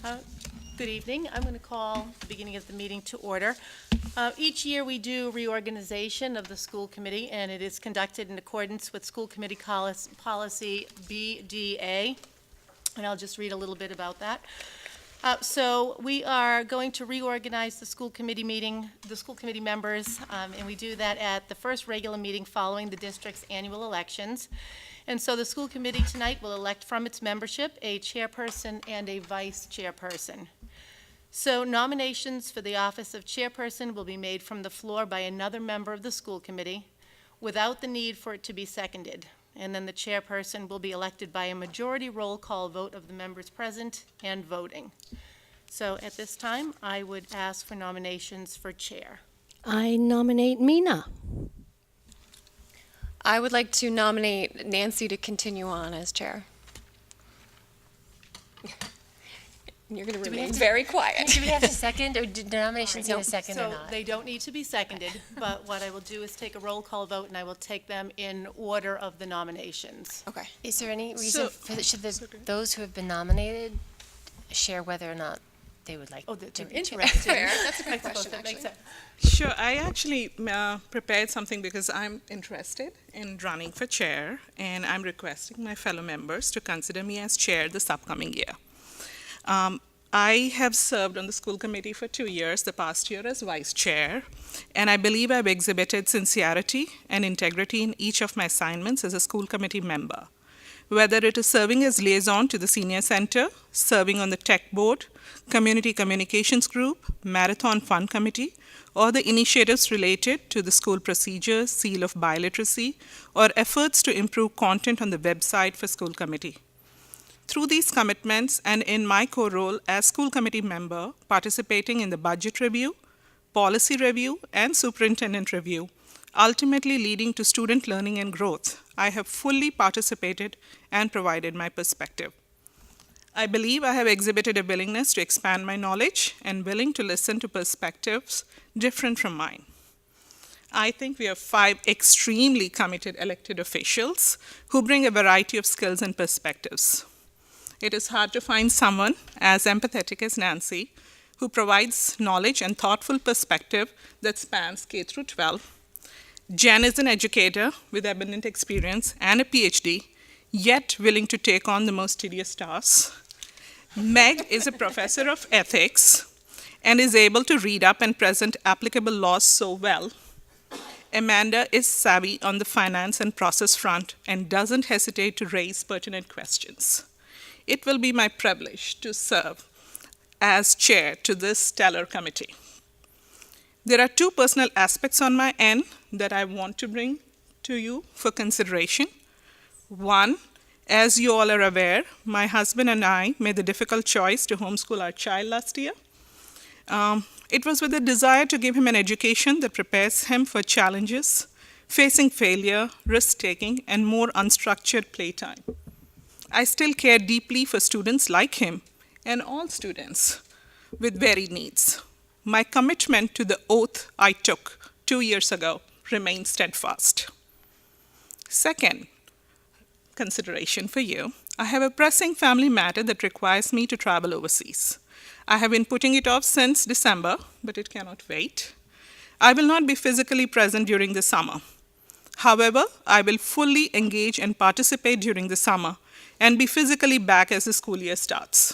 Uh, Good evening. I'm going to call the beginning of the meeting to order. Each year, we do reorganization of the school committee, and it is conducted in accordance with school committee policy BDA, and I'll just read a little bit about that. So we are going to reorganize the school committee members, and we do that at the first regular meeting following the district's annual elections. And so the school committee tonight will elect from its membership a chairperson and a vice chairperson. So nominations for the office of chairperson will be made from the floor by another member of the school committee without the need for it to be seconded. And then the chairperson will be elected by a majority roll call vote of the members present and voting. So at this time, I would ask for nominations for chair. I nominate Mina. I would like to nominate Nancy to continue on as chair. You're going to we remain have to- very quiet. Do we have to second, or did the nominations need a second or So not? they don't need to be seconded, but what I will do is take a roll call vote, and I will take them in order of the nominations. Okay. Is there any reason, should those who have been nominated share whether or not they would like Oh, to they're be chair? interested. Fair. That's a I good suppose question, that makes actually. sense. Sure, I actually prepared something because I'm interested in running for chair, and I'm requesting my fellow members to consider me as chair this upcoming year. I have served on the school committee for 2 years, the past year as vice chair, and I believe I've exhibited sincerity and integrity in each of my assignments as a school committee member. Whether it is serving as liaison to the senior center, serving on the tech board, community communications group, marathon fund committee, or the initiatives related to the school procedures, seal of biliteracy, or efforts to improve content on the website for school committee. Through these commitments and in my core role as school committee member, participating in the budget review, policy review, and superintendent review, ultimately leading to student learning and growth, I have fully participated and provided my perspective. I believe I have exhibited a willingness to expand my knowledge and willing to listen to perspectives different from mine. I think we have 5 extremely committed elected officials who bring a variety of skills and perspectives. It is hard to find someone as empathetic as Nancy, who provides knowledge and thoughtful perspective that spans K through 12. Jen is an educator with abundant experience and a PhD, yet willing to take on the most tedious tasks. Meg is a professor of ethics and is able to read up and present applicable laws so well. Amanda is savvy on the finance and process front and doesn't hesitate to raise pertinent questions. It will be my privilege to serve as chair to this stellar committee. There are 2 personal aspects on my end that I want to bring to you for consideration. One, as you all are aware, my husband and I made the difficult choice to homeschool our child last year. It was with a desire to give him an education that prepares him for challenges, facing failure, risk-taking, and more unstructured playtime. I still care deeply for students like him and all students with varied needs. My commitment to the oath I took 2 years ago remains steadfast. Second consideration for you, I have a pressing family matter that requires me to travel overseas. I have been putting it off since December, but it cannot wait. I will not be physically present during the summer. However, I will fully engage and participate during the summer and be physically back as the school year starts.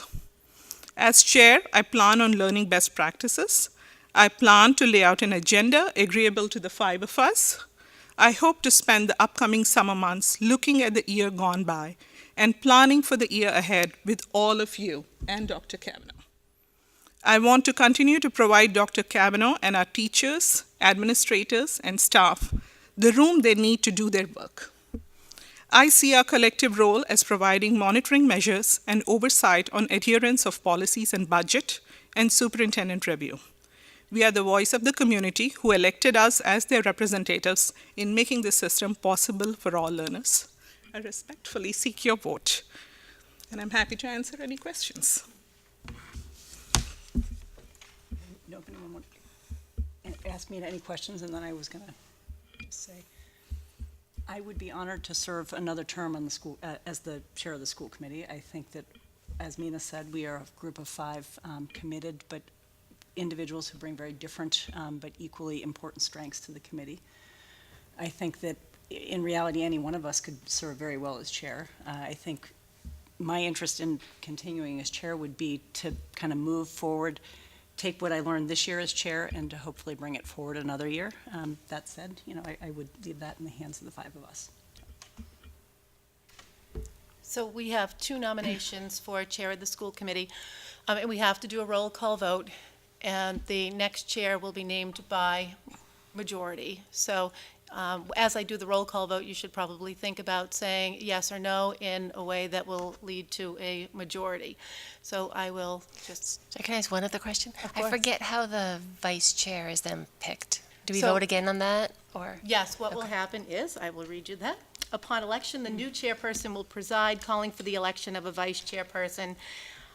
As chair, I plan on learning best practices. I plan to lay out an agenda agreeable to the 5 of us. I hope to spend the upcoming summer months looking at the year gone by and planning for the year ahead with all of you and Dr. Kavanaugh. I want to continue to provide Dr. Kavanaugh and our teachers, administrators, and staff the room they need to do their work. I see our collective role as providing monitoring measures and oversight on adherence of policies and budget and superintendent review. We are the voice of the community who elected us as their representatives in making this system possible for all learners. I respectfully seek your vote, and I'm happy to answer any questions. No, if anyone want to ask me any questions, and then I was going to say, I would be honored to serve another term on the school, as the chair of the school committee. I think that as Mina said, we are a group of 5 committed, but individuals who bring very different but equally important strengths to the committee. I think that in reality, any one of us could serve very well as chair. I think my interest in continuing as chair would be to kind of move forward, take what I learned this year as chair, and to hopefully bring it forward another year. That said, I would leave that in the hands of the 5 of us. So we have 2 nominations for chair of the school committee, and we have to do a roll call vote, and the next chair will be named by majority. So as I do the roll call vote, you should probably think about saying yes or no in a way that will lead to a majority. So I will just, So can I ask one other question? Of I course. forget how the vice chair is then picked. Do we So- vote again on that, or? yes, what will happen is, I will read you that. Upon election, the new chairperson will preside, calling for the election of a vice chairperson.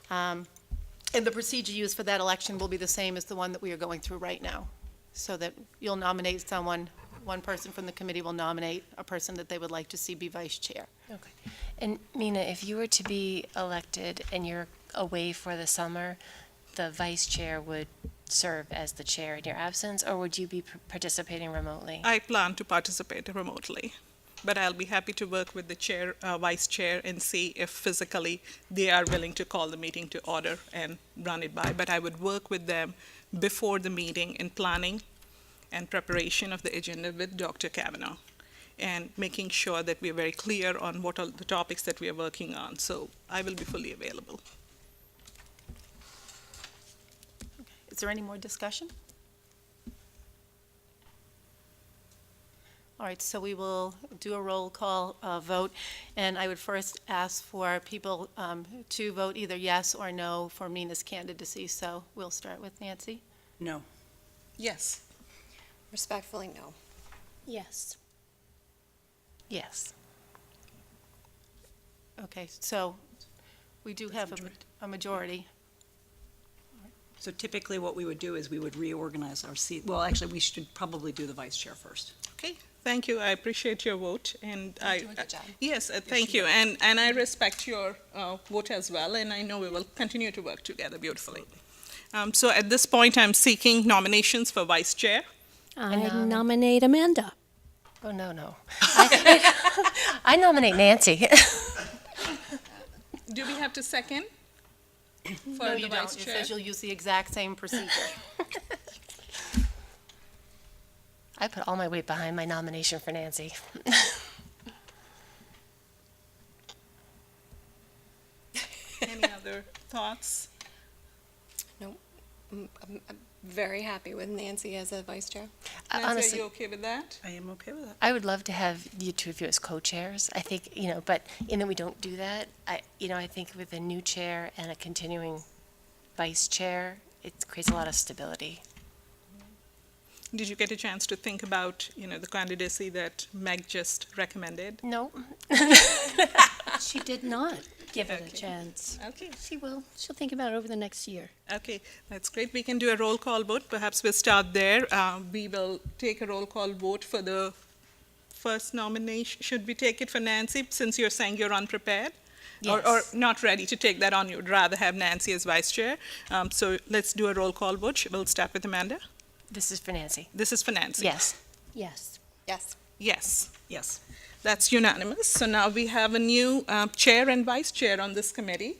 And the procedure used for that election will be the same as the one that we are going through right now. So that you'll nominate someone, one person from the committee will nominate a person that they would like to see be vice chair. Okay. And Mina, if you were to be elected and you're away for the summer, the vice chair would serve as the chair in your absence, or would you be participating remotely? I plan to participate remotely, but I'll be happy to work with the chair, vice chair, and see if physically they are willing to call the meeting to order and run it by. But I would work with them before the meeting in planning and preparation of the agenda with Dr. Kavanaugh, and making sure that we're very clear on what are the topics that we are working on. So I will be fully available. Is there any more discussion? All right, so we will do a roll call vote, and I would first ask for people to vote either yes or no for Mina's candidacy. So we'll start with Nancy. No. Yes. Respectfully, no. Yes. Yes. Okay, so we do have a majority. So typically what we would do is we would reorganize our seat. Well, actually, we should probably do the vice chair first. Okay, thank you. I appreciate your vote, and I doing a good job. Yes, thank you, and I respect your vote as well, and I know we will continue to work together beautifully. So at this point, I'm seeking nominations for vice chair. I nominate Amanda. Oh, no. I nominate Nancy. Do we have to second for No, the you vice don't. It chair? says you'll use the exact same procedure. I put all my weight behind my nomination for Nancy. Any other thoughts? I'm very happy with Nancy as a vice chair. Nancy, are Honestly, you okay with that? I am okay with that. I would love to have you two of you as co-chairs. I think, but in that we don't do that. I think with a new chair and a continuing vice chair, it creates a lot of stability. Did you get a chance to think about, the candidacy that Meg just recommended? No. She did not give it a Okay. chance. Okay. She will. She'll think about it over the next year. Okay, that's great. We can do a roll call vote. Perhaps we'll start there. We will take a roll call vote for the first nomination. Should we take it for Nancy, since you're saying you're unprepared? Or Yes. not ready to take that on? You'd rather have Nancy as vice chair? So let's do a roll call vote. We'll start with Amanda. This is for Nancy. This is for Nancy. Yes. Yes. Yes. Yes. Yes. That's unanimous. So now we have a new chair and vice chair on this committee.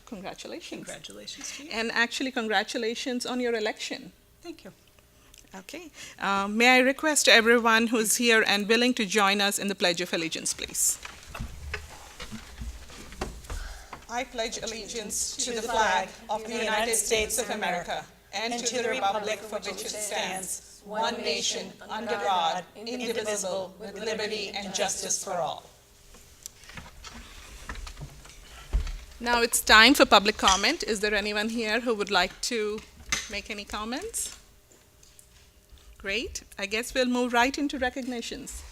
Congratulations. Congratulations to you. And actually, congratulations on your election. Thank you. Okay. May I request everyone who's here and willing to join us in the Pledge of Allegiance, please? I pledge allegiance to the flag of the United States of America and to the republic for which it stands, one nation, under God, indivisible, with liberty and justice for all. Now it's time for public comment. Is there anyone here who would like to make any comments? Great. I guess we'll move right into recognitions.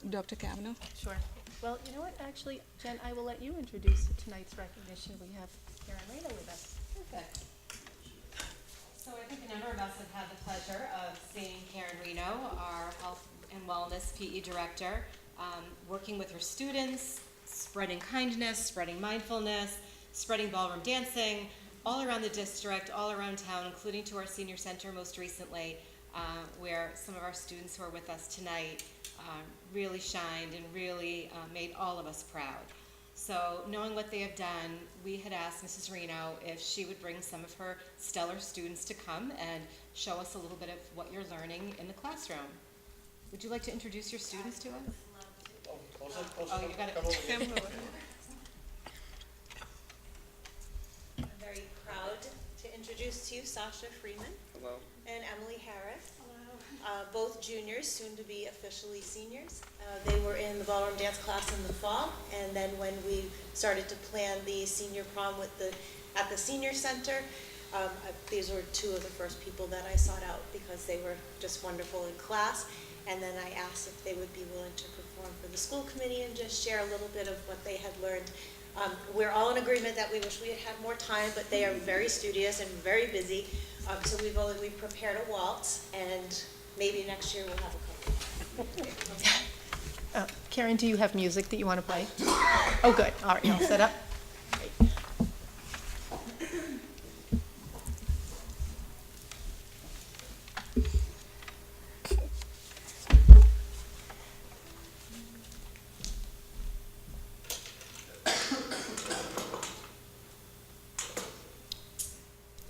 Dr. Kavanaugh. Sure. Well, you know what, actually, Jen, I will let you introduce tonight's recognition. We have Karen Reno with us. Perfect. So I think a number of us have had the pleasure of seeing Karen Reno, our Health and Wellness PE Director, working with her students, spreading kindness, spreading mindfulness, spreading ballroom dancing all around the district, all around town, including to our senior center most recently, where some of our students who are with us tonight really shined and really made all of us proud. So knowing what they have done, we had asked Mrs. Reno if she would bring some of her stellar students to come and show us a little bit of what you're learning in the classroom. Would you like to introduce your students to us? Oh, you got it. I'm very proud to introduce to you Sasha Freeman. Hello. And Emily Harris. Both juniors, soon to be officially seniors. They were in the ballroom dance class in the fall, and then when we started to plan the senior prom at the senior center, these were two of the first people that I sought out because they were just wonderful in class. And then I asked if they would be willing to perform for the school committee and just share a little bit of what they had learned. We're all in agreement that we wish we had had more time, but they are very studious and very busy. So we've prepared a waltz, and maybe next year we'll have a couple. Karen, do you have music that you want to play? Oh, good. All right, you're all set up.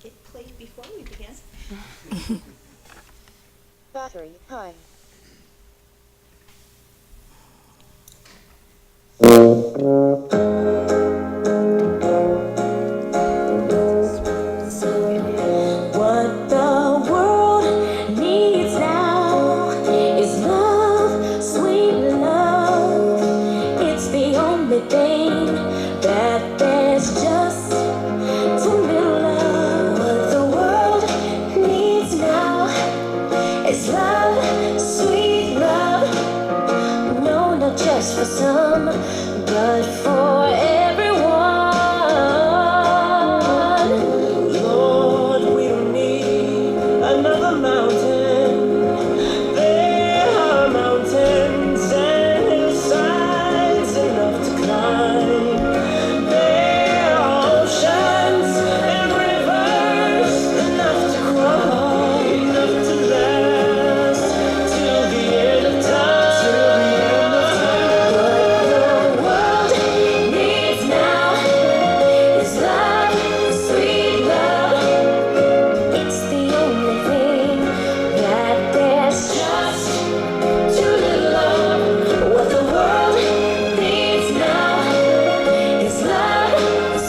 It played before we began. Battery high. What the world needs now is love, sweet love. It's the only thing that there's just too little of. What the world needs now is love, sweet love. No, not just for some, but for everyone. Lord, we don't need another mountain. There are mountains and hillsides enough to climb. There are oceans and rivers enough to cross, enough to last till the end of time. What the world needs now is love, sweet love. It's the only thing that there's just too little of. What the world needs now is love,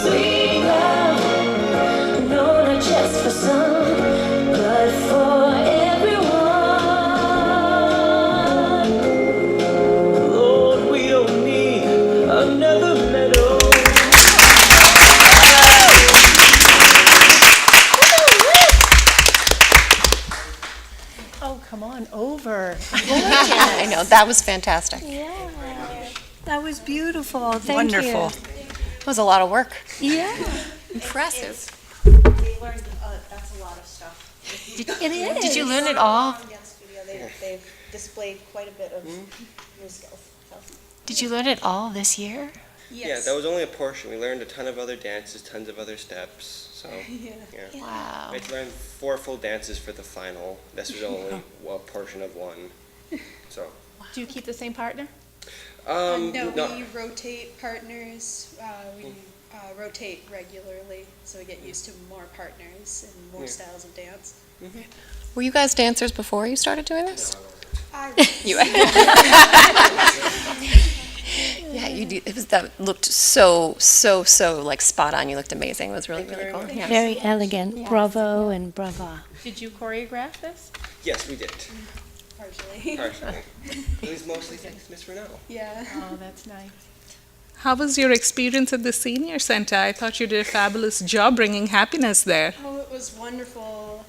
sweet love. No, not just for some, but for everyone. Lord, we don't need another medal. Oh, come on over. I know, that was fantastic. That was beautiful. Thank Wonderful. It was a lot of work. you. Yeah, Impressive. They learned, that's a lot of stuff. it is. Did you learn it all? Dance studio, they've displayed quite a bit of new skills. So. Did you learn it all this year? Yeah, that was only a portion. We learned a ton of other dances, tons of other steps. So, yeah. Wow. We had to learn 4 full dances for the final. This was only a portion of one. So, Do you keep the same partner? No, no. we rotate partners. We rotate regularly, so we get used to more partners and more Yeah. styles of dance. Were you guys dancers before you started doing this? You. Yeah, you do. It was that looked so like spot on. You looked amazing. It was really cool. Yeah. Very elegant. Bravo and brava. Did you choreograph this? Yes, we did. Partially. Partially. It was mostly thanks to Miss Renaud. Yeah. Oh, that's nice. How was your experience at the senior center? I thought you did a fabulous job bringing happiness there. Oh, it was wonderful.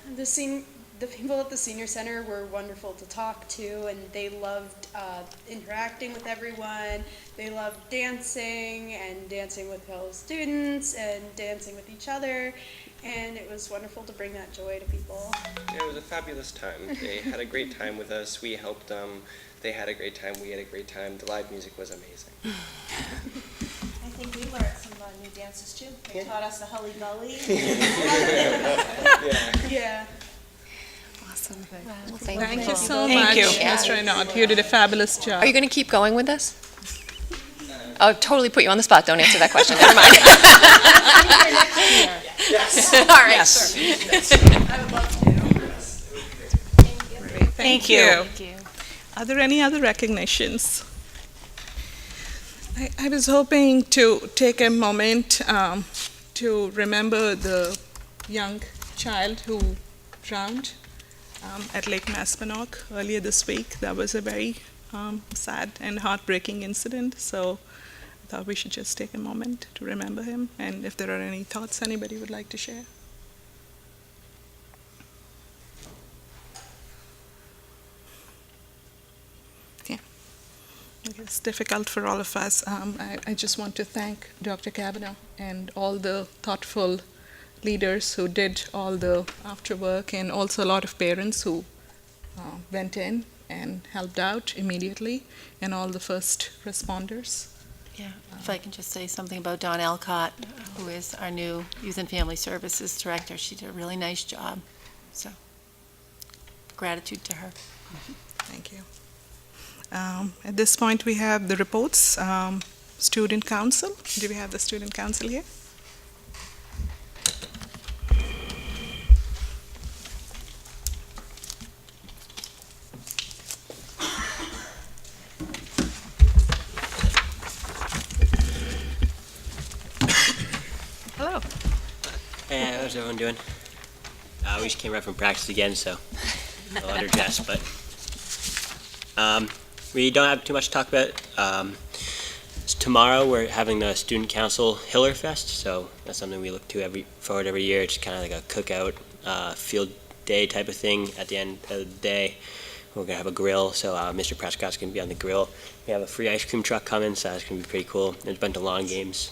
The people at the senior center were wonderful to talk to, and they loved interacting with everyone. They loved dancing and dancing with fellow students and dancing with each other, and it was wonderful to bring that joy to people. Yeah, it was a fabulous time. They had a great time with us. We helped them. They had a great time. We had a great time. The live music was amazing. I think we learned some new dances too. They taught us the Hully Gully. Yeah. Awesome. Well, Thank you so Thank much, you. Mr. Renaud. You did a fabulous job. Are you going to keep going with this? Oh, totally put you on the spot. Don't answer that question. Never mind. All right. Thank you. you. Thank you. Are there any other recognitions? I was hoping to take a moment to remember the young child who drowned at Lake Maspinock earlier this week. That was a very sad and heartbreaking incident, so I thought we should just take a moment to remember him, and if there are any thoughts anybody would like to share. It's difficult for all of us. I just want to thank Dr. Kavanaugh and all the thoughtful leaders who did all the after work, and also a lot of parents who went in and helped out immediately, and all the first responders. Yeah, if I can just say something about Dawn Alcott, who is our new Youth and Family Services Director. She did a really nice job, so gratitude to her. Thank you. At this point, we have the reports. Student Council. Do we have the Student Council here? Hello. Hey, how's everyone doing? We just came right from practice again, so a little underdressed, but we don't have too much to talk about. Tomorrow we're having the Student Council Hiller Fest, so that's something we look to forward every year. It's kind of like a cookout, field day type of thing. At the end of the day, we're gonna have a grill, so Mr. Prescott's gonna be on the grill. We have a free ice cream truck coming, so that's gonna be pretty cool. There's a bunch of lawn games,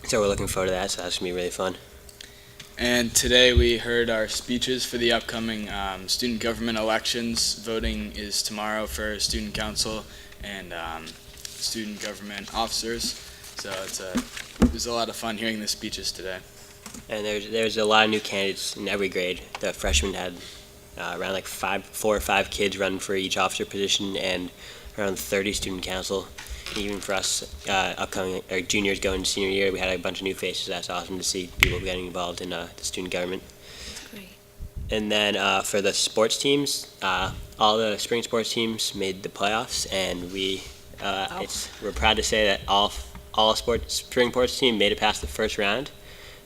so we're looking forward to that. So that's gonna be really fun. And today we heard our speeches for the upcoming student government elections. Voting is tomorrow for student council and student government officers. So it was a lot of fun hearing the speeches today. And there's a lot of new candidates in every grade. The freshmen had around like 4 or 5 kids running for each officer position, and around 30 student council. Even for us, upcoming or juniors going to senior year, we had a bunch of new faces. That's awesome to see people getting involved in the student government. That's great. And then for the sports teams, all the spring sports teams made the playoffs, and we're proud to say that all spring sports team made it past the first round.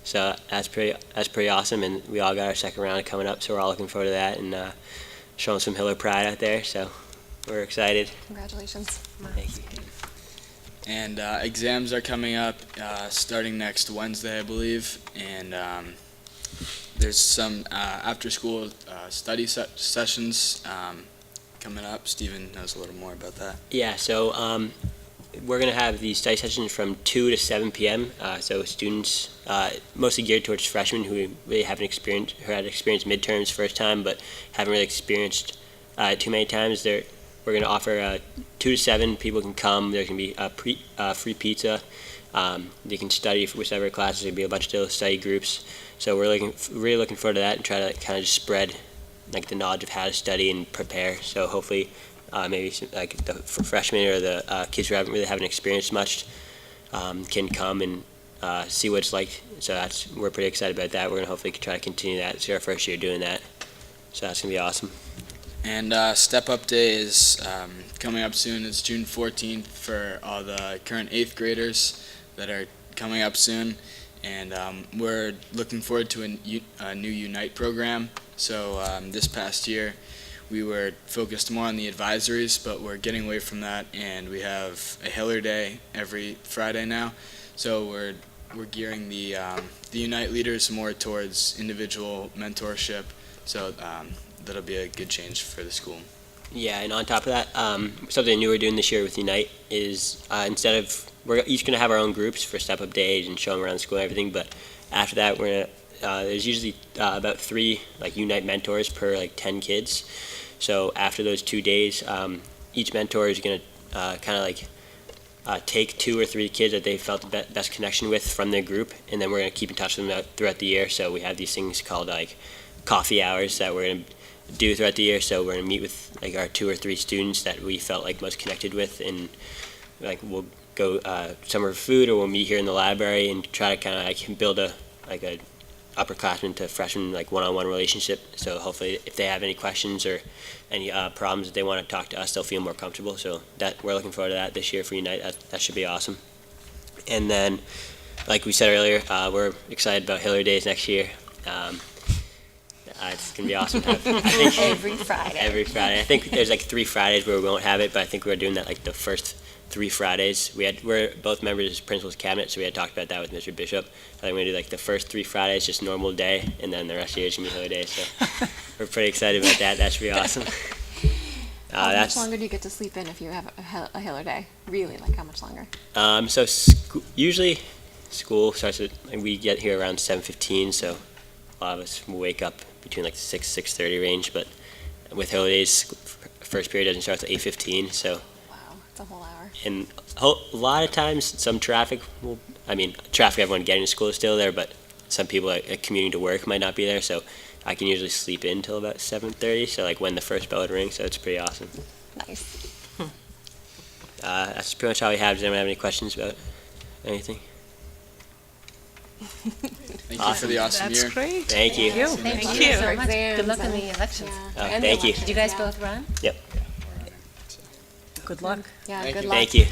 So that's pretty awesome, and we all got our second round coming up. So we're all looking forward to that and showing some Hiller pride out there. So we're excited. Congratulations. Thank you. And exams are coming up starting next Wednesday, I believe. And there's some after-school study sessions coming up. Stephen knows a little more about that. Yeah, so we're going to have these study sessions from 2 to 7 p.m. So students, mostly geared towards freshmen who really haven't experienced, who had experienced midterms first time, but haven't really experienced too many times. We're going to offer 2 to 7. People can come. There's going to be free pizza. You can study for whichever classes. There'll be a bunch of little study groups. So we're really looking forward to that and try to kind of just spread like the knowledge of how to study and prepare. So hopefully, maybe like the freshmen or the kids who haven't experienced much can come and see what it's like. So we're pretty excited about that. We're going to hopefully try to continue that. It's our first year doing that. So that's going to be awesome. And Step Up Day is coming up soon. It's June 14th for all the current 8th graders that are coming up soon. And we're looking forward to a new Unite program. So this past year, we were focused more on the advisories, but we're getting away from that, and we have a Hiller Day every Friday now. So we're gearing the Unite leaders more towards individual mentorship. So that'll be a good change for the school. Yeah, and on top of that, something new we're doing this year with Unite is instead of, we're each going to have our own groups for Step Up Days and show them around the school and everything, but after that, there's usually about 3 like Unite mentors per like 10 kids. So after those 2 days, each mentor is going to kind of like take 2 or 3 kids that they felt the best connection with from their group, and then we're going to keep in touch with them throughout the year. So we have these things called like coffee hours that we're going to do throughout the year. So we're going to meet with like our 2 or 3 students that we felt like most connected with, and like we'll go somewhere for food, or we'll meet here in the library and try to kind of like build a upperclassmen to freshman like one-on-one relationship. So hopefully if they have any questions or any problems that they want to talk to us, they'll feel more comfortable. So that we're looking forward to that this year for Unite. That should be awesome. And then, like we said earlier, we're excited about Hillary Days next year. It's gonna be awesome. I think Every Friday. Every Friday. I think there's like 3 Fridays where we won't have it, but I think we're doing that like the first 3 Fridays. We're both members of Principal's Cabinet, so we had talked about that with Mr. Bishop. I think we're gonna do like the first 3 Fridays, just normal day, and then the rest of the year is gonna be Hillary Day. So we're pretty excited about that. That should be awesome. How much longer do you get to sleep in if you have a Hiller Day? Really, like how much longer? So usually school starts at, like, we get here around 7:15, so a lot of us will wake up between like the 6:30 range, but with Hillary Days, first period doesn't start until 8:15, so. Wow, it's a whole hour. And a lot of times, some traffic traffic everyone getting to school is still there, but some people commuting to work might not be there, so I can usually sleep in until about 7:30, so like when the first bell would ring, so it's pretty awesome. Nice. That's pretty much all we have. Does anyone have any questions about anything? Thank you for the awesome year. That's great. Thank you. Thank Thank you. you so much. Exams Good luck in and- the elections. And Thank you. Did you guys both run? Yep. Good luck. Yeah, Thank good you. luck. Thank you.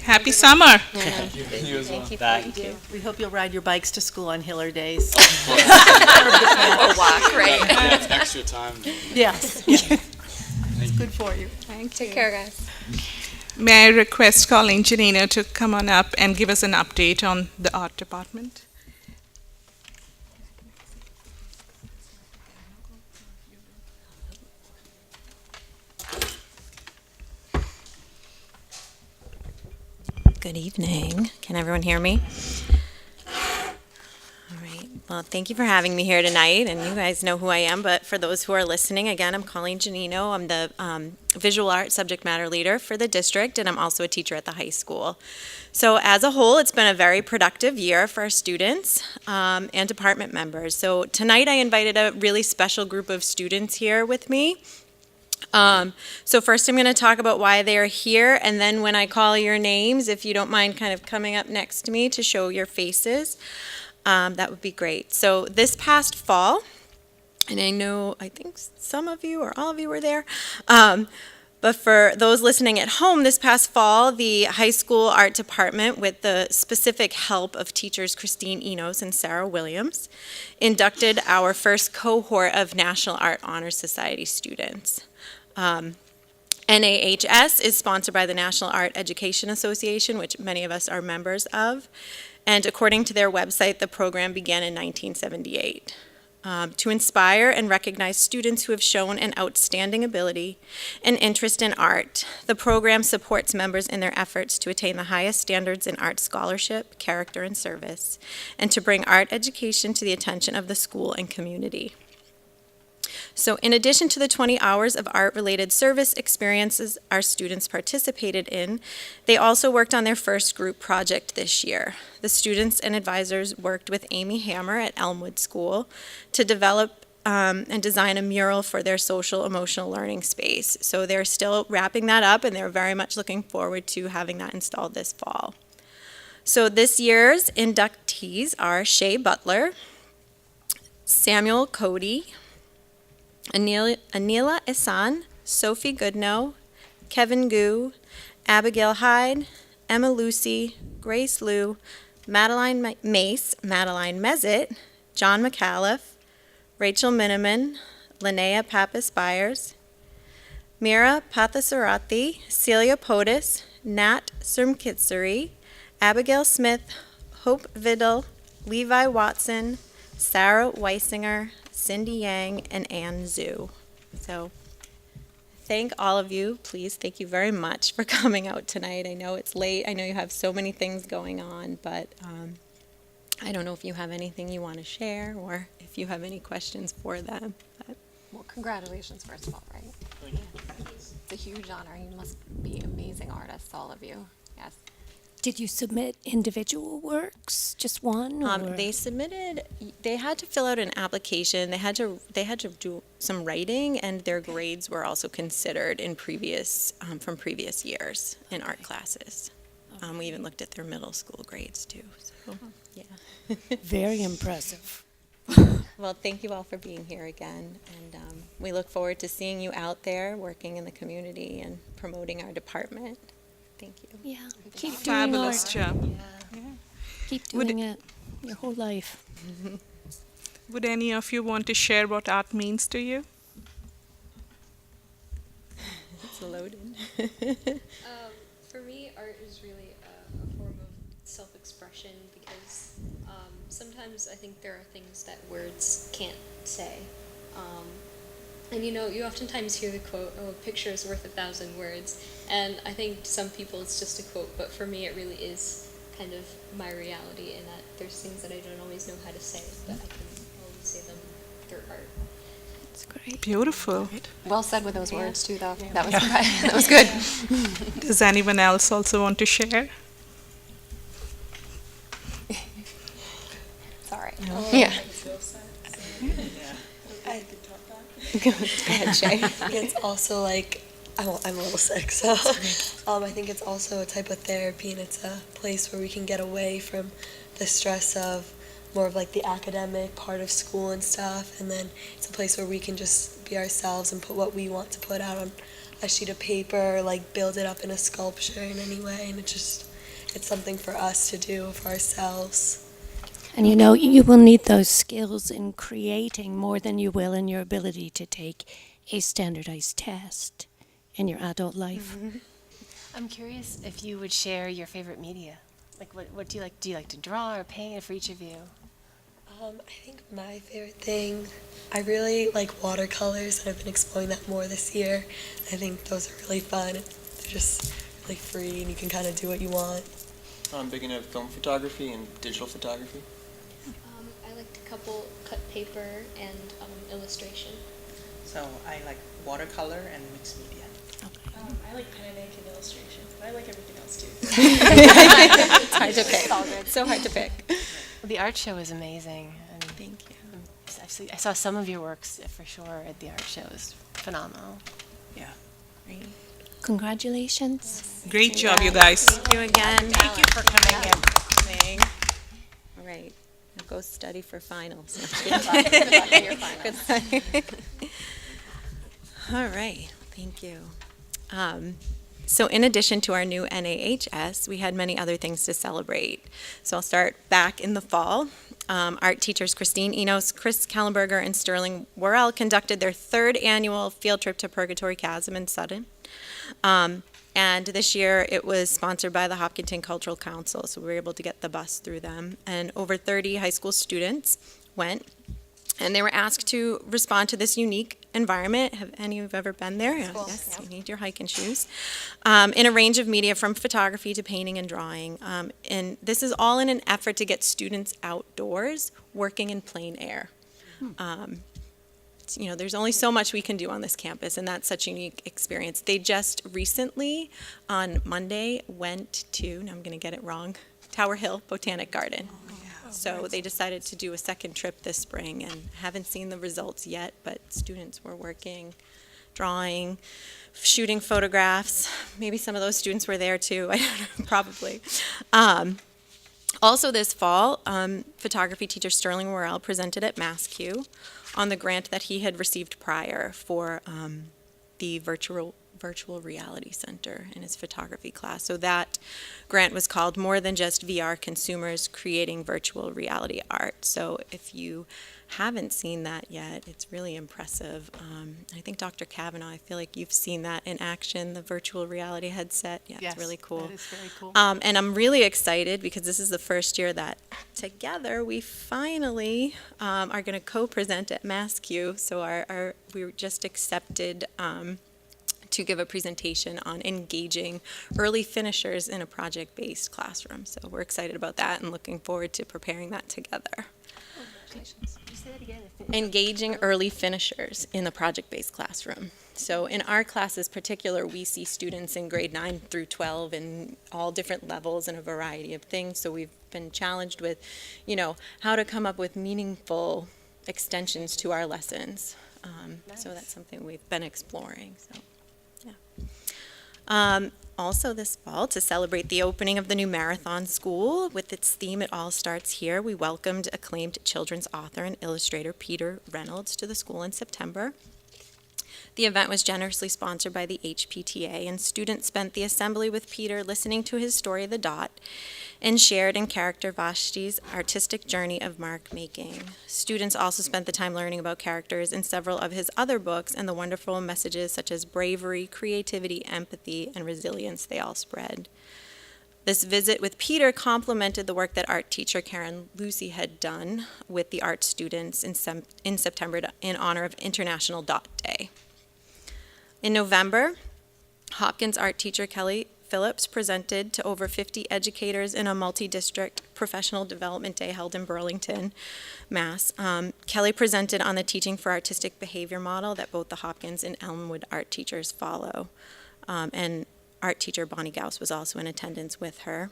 Happy summer. Thank you Thank you for Bye. what you do. We hope you'll ride your bikes to school on Hiller Days. A walk, right? That's extra time. Yes. It's good for you. Take care, guys. May I request Colleen Janino to come on up and give us an update on the art department? Good evening. Can everyone hear me? All right. Well, thank you for having me here tonight, and you guys know who I am, but for those who are listening, again, I'm Colleen Janino. I'm the visual art subject matter leader for the district, and I'm also a teacher at the high school. So as a whole, it's been a very productive year for our students and department members. So tonight I invited a really special group of students here with me. So first I'm going to talk about why they are here, and then when I call your names, if you don't mind kind of coming up next to me to show your faces, that would be great. So this past fall, and I think some of you or all of you were there, but for those listening at home, this past fall, the high school art department, with the specific help of teachers Christine Enos and Sarah Williams, inducted our first cohort of National Art Honor Society students. NAHS is sponsored by the National Art Education Association, which many of us are members of. And according to their website, the program began in 1978. To inspire and recognize students who have shown an outstanding ability and interest in art, the program supports members in their efforts to attain the highest standards in art scholarship, character, and service, and to bring art education to the attention of the school and community. So in addition to the 20 hours of art-related service experiences our students participated in, they also worked on their first group project this year. The students and advisors worked with Amy Hammer at Elmwood School to develop and design a mural for their social emotional learning space. So they're still wrapping that up, and they're very much looking forward to having that installed this fall. So this year's inductees are Shay Butler, Samuel Cody, Anila Isan, Sophie Goodnow, Kevin Gu, Abigail Hyde, Emma Lucy, Grace Liu, Madeline Mace, Madeline Mezit, John McAuliffe, Rachel Miniman, Linnea Pappas Byers, Mira Pathasarathi, Celia Podis, Nat Surmkitsuri, Abigail Smith, Hope Vidal, Levi Watson, Sarah Weisinger, Cindy Yang, and Ann Zhu. So thank all of you. Please, thank you very much for coming out tonight. I know it's late. I know you have so many things going on, but I don't know if you have anything you want to share or if you have any questions for them. But. Well, congratulations, first of all, right? It's a huge honor. You must be amazing artists, all of you. Yes. Did you submit individual works, just one, or? They had to fill out an application, they had to do some writing, and their grades were also considered in from previous years in art classes. We even looked at their middle school grades too, so, yeah. Very impressive. Well, thank you all for being here again, and we look forward to seeing you out there working in the community and promoting our department. Thank you. Yeah, keep doing Fabulous art. job. Keep Would- doing it your whole life. Would any of you want to share what art means to you? It's loaded. For me, art is really a form of self-expression because sometimes I think there are things that words can't say. And you oftentimes hear the quote, "Oh, a picture is worth 1,000 words." And I think to some people it's just a quote, but for me it really is kind of my reality in that there's things that I don't always know how to say, but I can always say them through art. That's great. Beautiful. Well said with those words too, though. That was that was good. Does anyone else also want to share? Sorry. Yeah. Go ahead, Shay. It's also like, I'm a little sick, so I think it's also a type of therapy, and it's a place where we can get away from the stress of more of like the academic part of school and stuff, and then it's a place where we can just be ourselves and put what we want to put out on a sheet of paper, like build it up in a sculpture in any way, and it's something for us to do for ourselves. And you will need those skills in creating more than you will in your ability to take a standardized test in your adult life. I'm curious if you would share your favorite media. Like, what do you like? Do you like to draw or paint? For each of you. I think my favorite thing, I really like watercolors, and I've been exploring that more this year. I think those are really fun. They're just really free, and you can kind of do what you want. I'm big into film photography and digital photography. I like to cut paper and illustration. So I like watercolor and mixed media. I like pen and ink and illustration, but I like everything else too. It's hard to pick. It's so hard to pick. Well, the art show is amazing. Thank you. I saw some of your works for sure at the art show. It was phenomenal. Yeah. Great. Congratulations. Great job, you guys. Thank you again. Thank you for coming in. All right. Now go study for finals. Good luck. Good luck on your finals. Good luck. All right. Thank you. So in addition to our new NAHS, we had many other things to celebrate. So I'll start back in the fall. Art teachers Christine Enos, Chris Kallenberger, and Sterling Worrell conducted their 3rd annual field trip to Purgatory Chasm in Sutton. And this year it was sponsored by the Hopkinton Cultural Council, so we were able to get the bus through them. And over 30 high school students went, and they were asked to respond to this unique environment. Have any of you ever been there? Yes, you need your hiking shoes. In a range of media from photography to painting and drawing. And this is all in an effort to get students outdoors, working in plain air. There's only so much we can do on this campus, and that's such a unique experience. They just recently, on Monday, went to, now I'm going to get it wrong, Tower Hill Botanic Garden. So they decided to do a second trip this spring, and haven't seen the results yet, but students were working, drawing, shooting photographs. Maybe some of those students were there too, I don't know, probably. Also this fall, photography teacher Sterling Worrell presented at MassQ on the grant that he had received prior for the virtual reality center in his photography class. So that grant was called More Than Just VR Consumers Creating Virtual Reality Art. So if you haven't seen that yet, it's really impressive. I think Dr. Kavanaugh, I feel like you've seen that in action, the virtual reality headset. Yeah, Yes, it's really cool. that is very cool. And I'm really excited because this is the first year that together we finally are going to co-present at MassQ. So we were just accepted to give a presentation on engaging early finishers in a project-based classroom. So we're excited about that and looking forward to preparing that together. Congratulations. Can you say that again? Engaging early finishers in the project-based classroom. So in our classes particular, we see students in grade 9 through 12 in all different levels and a variety of things. So we've been challenged with, how to come up with meaningful extensions to our lessons. So that's something we've been exploring. So, yeah. Also this fall, to celebrate the opening of the new Marathon School with its theme It All Starts Here, we welcomed acclaimed children's author and illustrator Peter Reynolds to the school in September. The event was generously sponsored by the HPTA, and students spent the assembly with Peter listening to his story, The Dot, and shared in character Vashti's artistic journey of mark making. Students also spent the time learning about characters in several of his other books and the wonderful messages such as bravery, creativity, empathy, and resilience they all spread. This visit with Peter complemented the work that art teacher Karen Lucy had done with the art students in September in honor of International Dot Day. In November, Hopkins art teacher Kelly Phillips presented to over 50 educators in a multi-district professional development day held in Burlington, Mass. Kelly presented on the Teaching for Artistic Behavior model that both the Hopkins and Elmwood art teachers follow. And art teacher Bonnie Gauss was also in attendance with her.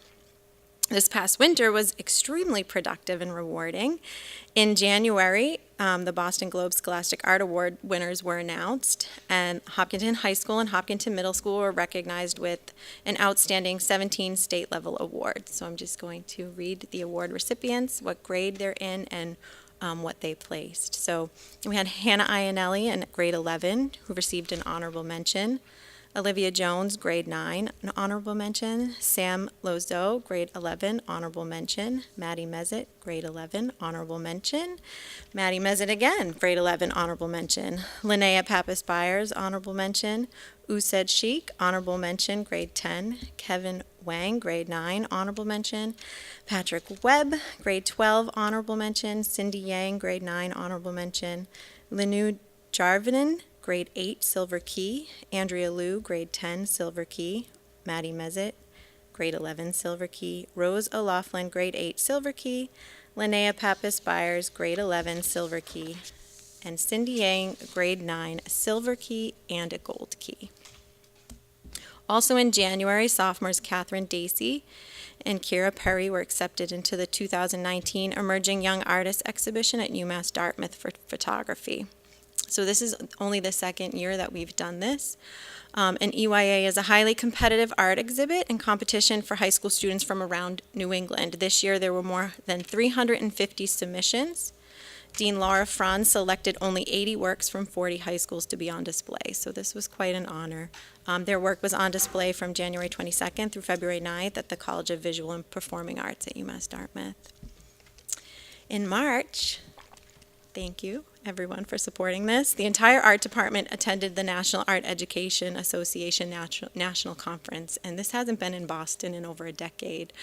This past winter was extremely productive and rewarding. In January, the Boston Globe Scholastic Art Award winners were announced, and Hopkinton High School and Hopkinton Middle School were recognized with an outstanding 17 state-level awards. So I'm just going to read the award recipients, what grade they're in, and what they placed. So we had Hannah Iannelli in grade 11, who received an honorable mention. Olivia Jones, grade 9, an honorable mention. Sam Lozo, grade 11, honorable mention. Maddie Mezet, grade 11, honorable mention. Maddie Mezet again, grade 11, honorable mention. Linnea Pappas Byers, honorable mention. Used Sheik, honorable mention, grade 10. Kevin Wang, grade 9, honorable mention. Patrick Webb, grade 12, honorable mention. Cindy Yang, grade 9, honorable mention. Linu Jarvinen, grade 8, Silver Key. Andrea Liu, grade 10, Silver Key. Maddie Mezet, grade 11, Silver Key. Rose O'Laughlin, grade 8, Silver Key. Linnea Pappas Byers, grade 11, Silver Key. And Cindy Yang, grade 9, Silver Key and a Gold Key. Also in January, sophomores Catherine Dacey and Kira Perry were accepted into the 2019 Emerging Young Artists Exhibition at UMass Dartmouth for photography. So this is only the second year that we've done this. And EYA is a highly competitive art exhibit and competition for high school students from around New England. This year there were more than 350 submissions. Dean Laura Franz selected only 80 works from 40 high schools to be on display, so this was quite an honor. Their work was on display from January 22nd through February 9th at the College of Visual and Performing Arts at UMass Dartmouth. In March, thank you everyone for supporting this. The entire art department attended the National Art Education Association National Conference, and this hasn't been in Boston in over a decade.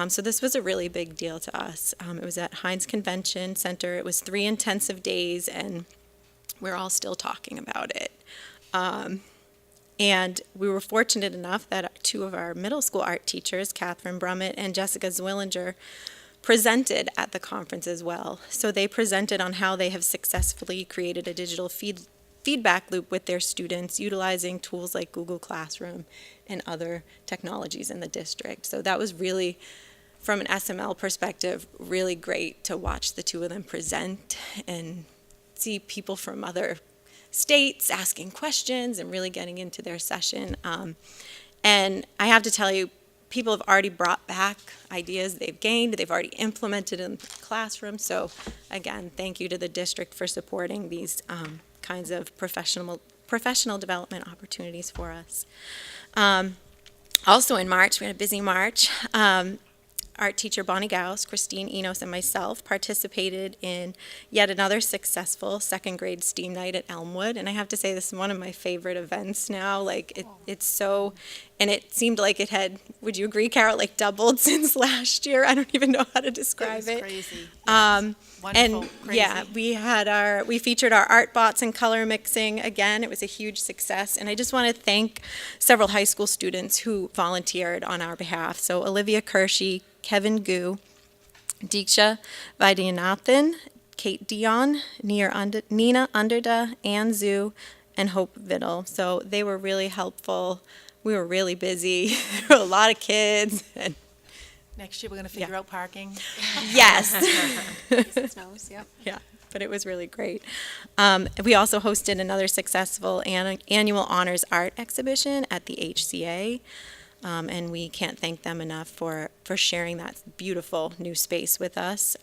So this was a really big deal to us. It was at Heinz Convention Center. It was 3 intensive days, and we're all still talking about it. And we were fortunate enough that 2 of our middle school art teachers, Catherine Brummett and Jessica Zwillinger, presented at the conference as well. So they presented on how they have successfully created a digital feedback loop with their students utilizing tools like Google Classroom and other technologies in the district. So that was really, from an SML perspective, really great to watch the 2 of them present and see people from other states asking questions and really getting into their session. And I have to tell you, people have already brought back ideas they've gained, they've already implemented in the classroom. So again, thank you to the district for supporting these kinds of professional development opportunities for us. Also in March, we had a busy March. Art teacher Bonnie Gauss, Christine Enos, and myself participated in yet another successful second grade STEAM night at Elmwood. And I have to say, this is one of my favorite events now. Like, it's so, and it seemed like it had, would you agree, Carol, like doubled since last year? I don't even know how to describe it. Crazy. Wonderful, and crazy. Yeah, we featured our art bots and color mixing again. It was a huge success. And I just want to thank several high school students who volunteered on our behalf. So Olivia Kershey, Kevin Gu, Diksha Vaidyanathan, Kate Dion, Nina Underda, Ann Zhu, and Hope Viddle. So they were really helpful. We were really busy. There were a lot of kids. And Next year, we're going to figure out parking. yes. Snows, yep. Yeah, but it was really great. We also hosted another successful annual honors art exhibition at the HCA. And we can't thank them enough for sharing that beautiful new space with us.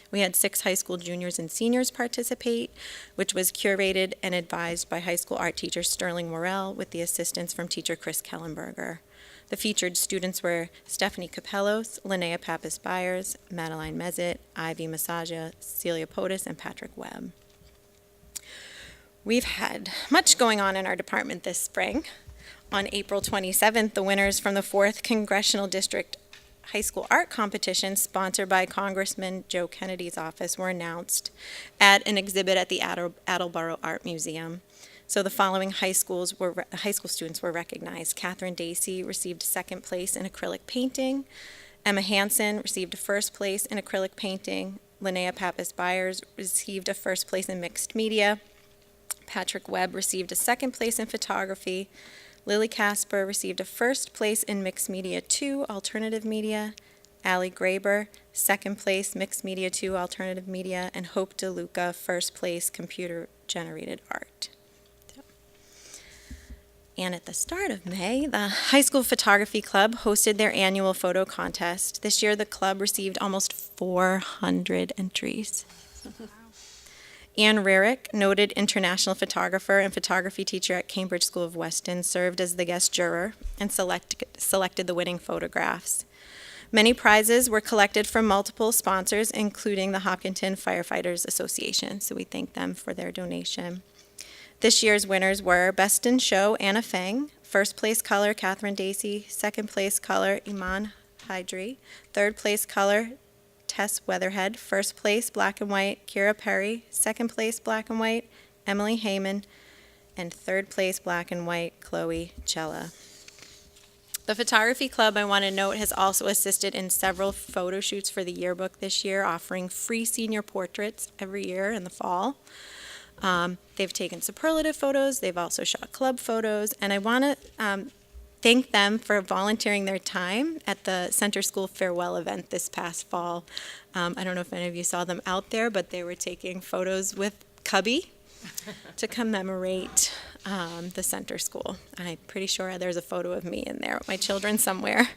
We had 6 high school juniors and seniors participate, which was curated and advised by high school art teacher Sterling Morrell with the assistance from teacher Chris Kellenberger. The featured students were Stephanie Capellos, Linnea Pappas-Byers, Madeline Mezit, Ivy Massaja, Celia Potus, and Patrick Webb. We've had much going on in our department this spring. On April 27th, the winners from the 4th Congressional District High School Art Competition, sponsored by Congressman Joe Kennedy's office, were announced at an exhibit at the Attleboro Art Museum. So the following high school students were recognized. Catherine Dacey received 2nd place in acrylic painting. Emma Hansen received 1st place in acrylic painting. Linnea Pappas-Byers received a 1st place in mixed media. Patrick Webb received a 2nd place in photography. Lily Casper received a 1st place in Mixed Media 2, Alternative Media. Allie Graber, 2nd place, Mixed Media 2, Alternative Media. And Hope DeLuca, 1st place, Computer Generated Art. And at the start of May, the High School Photography Club hosted their annual photo contest. This year, the club received almost 400 entries. Anne Rarick, noted international photographer and photography teacher at Cambridge School of Weston, served as the guest juror and selected the winning photographs. Many prizes were collected from multiple sponsors, including the Hopkinton Firefighters Association, so we thank them for their donation. This year's winners were Best in Show, Anna Feng, 1st place color, Catherine Dacey, 2nd place color, Iman Hydri, 3rd place color, Tess Weatherhead, 1st place, black and white, Kira Perry, 2nd place, black and white, Emily Heyman, and 3rd place, black and white, Chloe Cella. The Photography Club, I want to note, has also assisted in several photo shoots for the yearbook this year, offering free senior portraits every year in the fall. They've taken superlative photos, they've also shot club photos, and I want to thank them for volunteering their time at the Center School Farewell event this past fall. I don't know if any of you saw them out there, but they were taking photos with Cubby to commemorate the Center School. I'm pretty sure there's a photo of me in there with my children somewhere.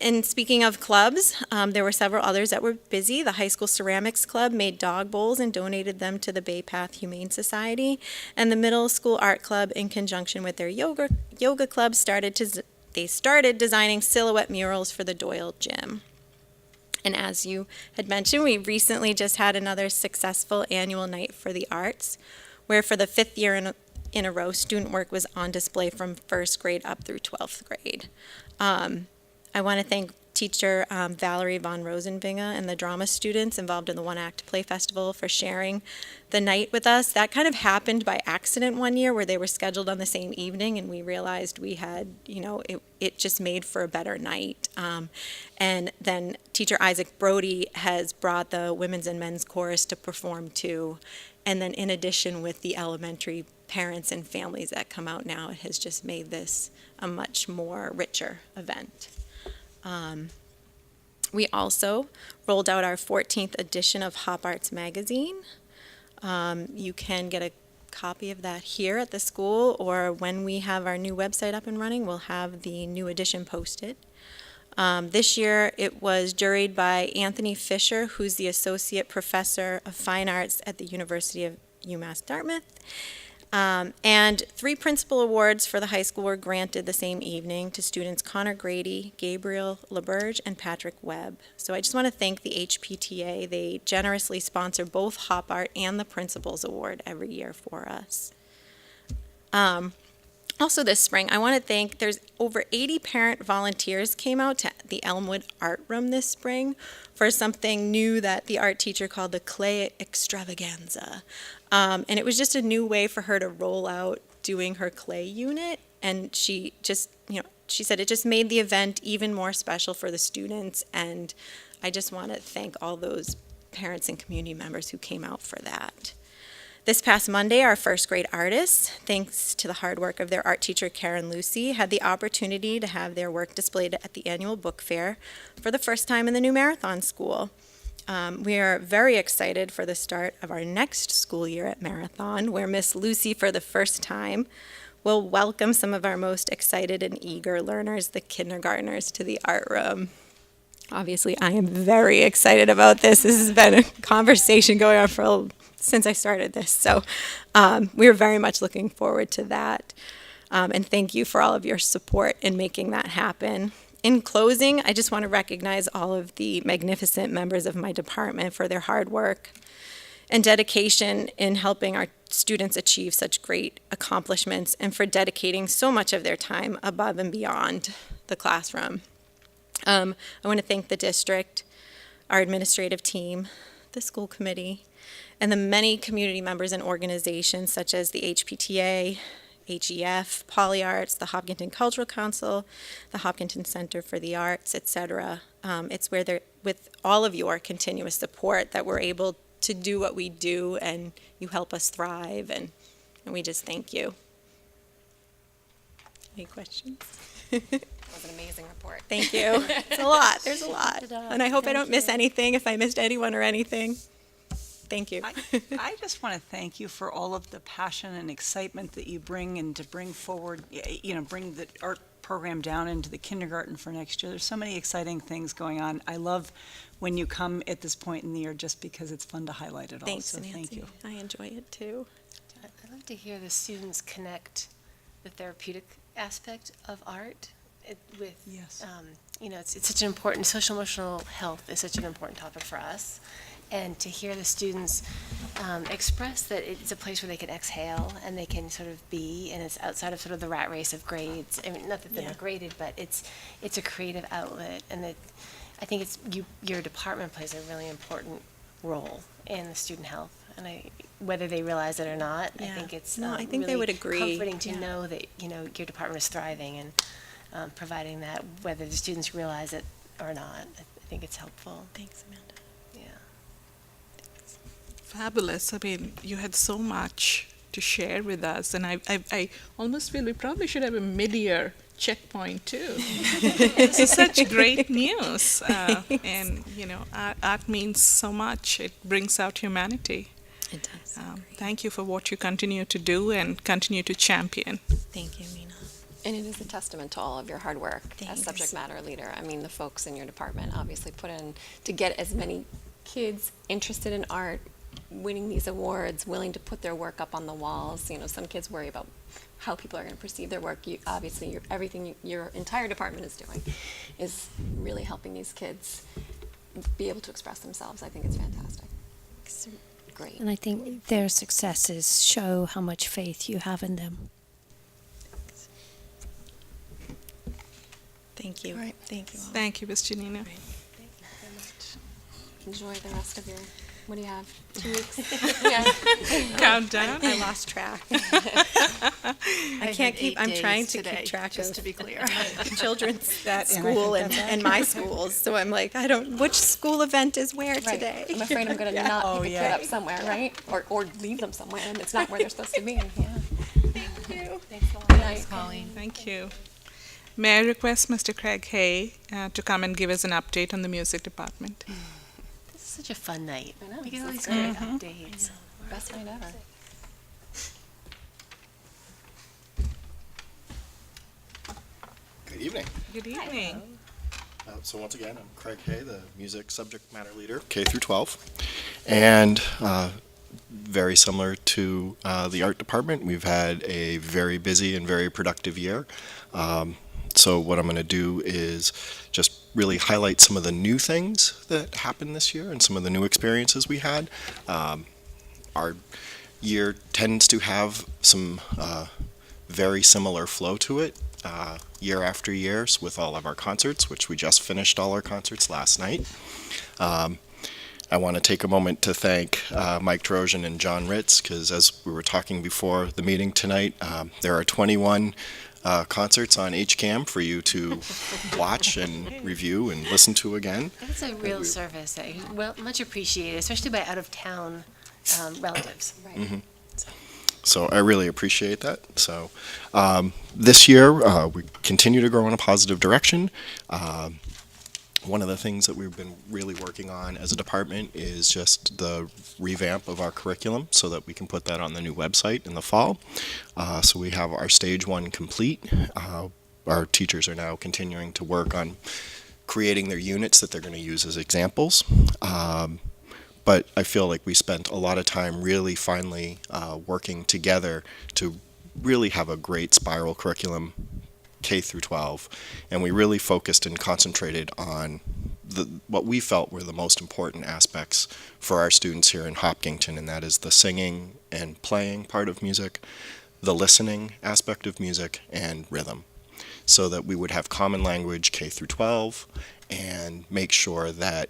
And speaking of clubs, there were several others that were busy. The High School Ceramics Club made dog bowls and donated them to the Bay Path Humane Society. And the Middle School Art Club, in conjunction with their yoga club, started designing silhouette murals for the Doyle Gym. And as you had mentioned, we recently just had another successful annual night for the arts, where for the 5th year in a row, student work was on display from 1st grade up through 12th grade. I want to thank teacher Valerie von Rosenvinge and the drama students involved in the One Act Play Festival for sharing the night with us. That kind of happened by accident one year where they were scheduled on the same evening, and we realized we had, it just made for a better night. And then teacher Isaac Brody has brought the women's and men's chorus to perform too. And then in addition with the elementary parents and families that come out now, it has just made this a much more richer event. We also rolled out our 14th edition of Hop Arts Magazine. You can get a copy of that here at the school, or when we have our new website up and running, we'll have the new edition posted. This year, it was juried by Anthony Fisher, who's the Associate Professor of Fine Arts at the University of UMass Dartmouth. And 3 principal awards for the high school were granted the same evening to students Connor Grady, Gabriel LaBerge, and Patrick Webb. So I just want to thank the HPTA. They generously sponsor both Hop Art and the Principals Award every year for us. Also this spring, I want to thank, there's over 80 parent volunteers came out to the Elmwood Art Room this spring for something new that the art teacher called the Clay Extravaganza. And it was just a new way for her to roll out doing her clay unit. And she just, she said it just made the event even more special for the students. And I just want to thank all those parents and community members who came out for that. This past Monday, our first grade artists, thanks to the hard work of their art teacher Karen Lucy, had the opportunity to have their work displayed at the annual book fair for the first time in the new Marathon School. We are very excited for the start of our next school year at Marathon, where Miss Lucy, for the first time, will welcome some of our most excited and eager learners, the kindergartners, to the art room. Obviously, I am very excited about this. This has been a conversation going on since I started this, so we're very much looking forward to that. And thank you for all of your support in making that happen. In closing, I just want to recognize all of the magnificent members of my department for their hard work and dedication in helping our students achieve such great accomplishments, and for dedicating so much of their time above and beyond the classroom. I want to thank the district, our administrative team, the school committee, and the many community members and organizations such as the HPTA, HEF, PolyArts, the Hopkinton Cultural Council, the Hopkinton Center for the Arts, etc. It's where with all of your continuous support that we're able to do what we do, and you help us thrive, and we just thank you. Any questions? That was an amazing report. Thank you. It's a lot. There's a lot. And I hope I don't miss anything, if I missed anyone or anything. Thank you. I just want to thank you for all of the passion and excitement that you bring, and to bring forward, bring the art program down into the kindergarten for next year. There's so many exciting things going on. I love when you come at this point in the year, just because it's fun to highlight it all. Thanks, So Nancy. thank you. I enjoy it too. I love to hear the students connect the therapeutic aspect of art with, Yes. It's such an important, social emotional health is such an important topic for us. And to hear the students express that it's a place where they can exhale and they can sort of be, and it's outside of sort of the rat race of grades. I mean, not that they're not graded, but it's a creative outlet, and that I think your department plays a really important role in the student health. And whether they realize it or not, I think it's I think they really would agree. comforting to know that your department is thriving and providing that, whether the students realize it or not. I think it's helpful. Thanks, Amanda. Fabulous. I mean, you had so much to share with us, and I almost feel we probably should have a mid-year checkpoint too. This is such great news, and art means so much. It brings out humanity. It does. Thank you for what you continue to do and continue to champion. Thank you, Mina. And it is a testament to all of your hard work Thanks. as subject matter leader. I mean, the folks in your department obviously put in to get as many kids interested in art, winning these awards, willing to put their work up on the walls. Some kids worry about how people are going to perceive their work. Everything your entire department is doing is really helping these kids be able to express themselves. I think it's fantastic. Great. And I think their successes show how much faith you have in them. Thank you. All right. Thank you all. Thank you, Ms. Janina. Thank you very much. Enjoy the rest of your, what do you have, 2 weeks? Yeah. Countdown. I lost track. I can't keep, I'm trying to keep track just of to be clear. children's That, and I school think and, that's and my schools. So I'm like, which school event is where today? I'm afraid I'm going to not pick a kid up somewhere, right? Or leave them somewhere, and it's not where they're supposed to be. Yeah. Thank you. Thanks a lot. Good night, Colleen. Thank you. May I request Mr. Craig Hay to come and give us an update on the music department? This is such a fun night. I know. We get all this these is great updates. Best night ever. Good evening. Good evening. So once again, I'm Craig Hay, the music subject matter leader, K through 12. And very similar to the art department, we've had a very busy and very productive year. So what I'm going to do is just really highlight some of the new things that happened this year and some of the new experiences we had. Our year tends to have some very similar flow to it. Year after year with all of our concerts, which we just finished all our concerts last night. I want to take a moment to thank Mike Trojan and John Ritz, because as we were talking before the meeting tonight, there are 21 concerts on HCAM for you to watch and review and listen to again. That's a real service. Much appreciated, especially by out-of-town relatives. Right. So I really appreciate that. So this year, we continue to grow in a positive direction. One of the things that we've been really working on as a department is just the revamp of our curriculum so that we can put that on the new website in the fall. So we have our stage 1 complete. Our teachers are now continuing to work on creating their units that they're going to use as examples. But I feel like we spent a lot of time really finally working together to really have a great spiral curriculum K through 12, and we really focused and concentrated on what we felt were the most important aspects for our students here in Hopkinton, and that is the singing and playing part of music, the listening aspect of music, and rhythm, so that we would have common language K through 12 and make sure that,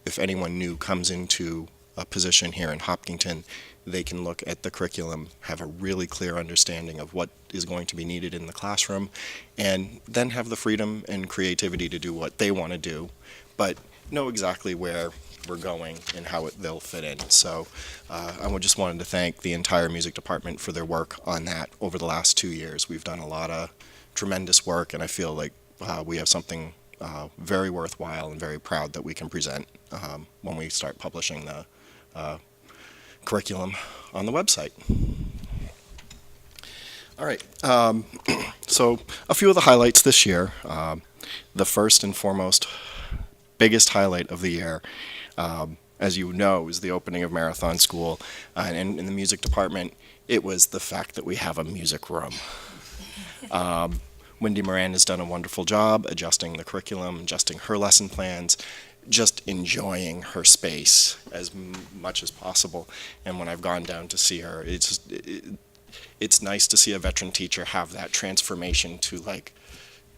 if anyone new comes into a position here in Hopkinton, they can look at the curriculum, have a really clear understanding of what is going to be needed in the classroom, and then have the freedom and creativity to do what they want to do, but know exactly where we're going and how they'll fit in. So I just wanted to thank the entire music department for their work on that over the last 2 years. We've done a lot of tremendous work, and I feel like we have something very worthwhile and very proud that we can present when we start publishing the curriculum on the website. All right, so a few of the highlights this year. The first and foremost biggest highlight of the year, as you know, is the opening of Marathon School. And in the music department, it was the fact that we have a music room. Wendy Moran has done a wonderful job adjusting the curriculum, adjusting her lesson plans, just enjoying her space as much as possible. And when I've gone down to see her, it's nice to see a veteran teacher have that transformation to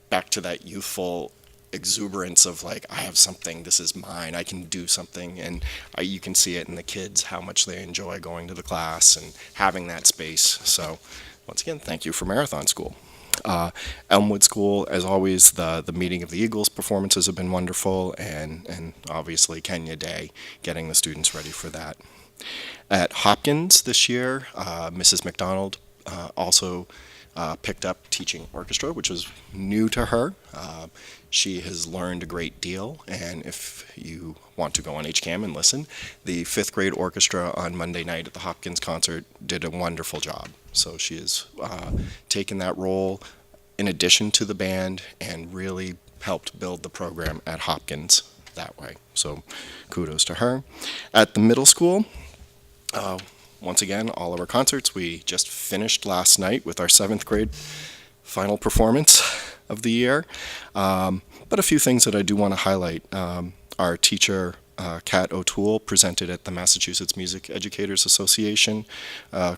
back to that youthful exuberance of I have something, this is mine, I can do something. And you can see it in the kids, how much they enjoy going to the class and having that space. So once again, thank you for Marathon School. Elmwood School, as always, the Meeting of the Eagles performances have been wonderful, and obviously Kenya Day, getting the students ready for that. At Hopkins this year, Mrs. McDonald also picked up teaching orchestra, which was new to her. She has learned a great deal, and if you want to go on HCAM and listen, the 5th grade orchestra on Monday night at the Hopkins concert did a wonderful job. So she has taken that role in addition to the band and really helped build the program at Hopkins that way. So kudos to her. At the middle school, once again, all of our concerts. We just finished last night with our 7th grade final performance of the year. But a few things that I do want to highlight. Our teacher, Kat O'Toole, presented at the Massachusetts Music Educators Association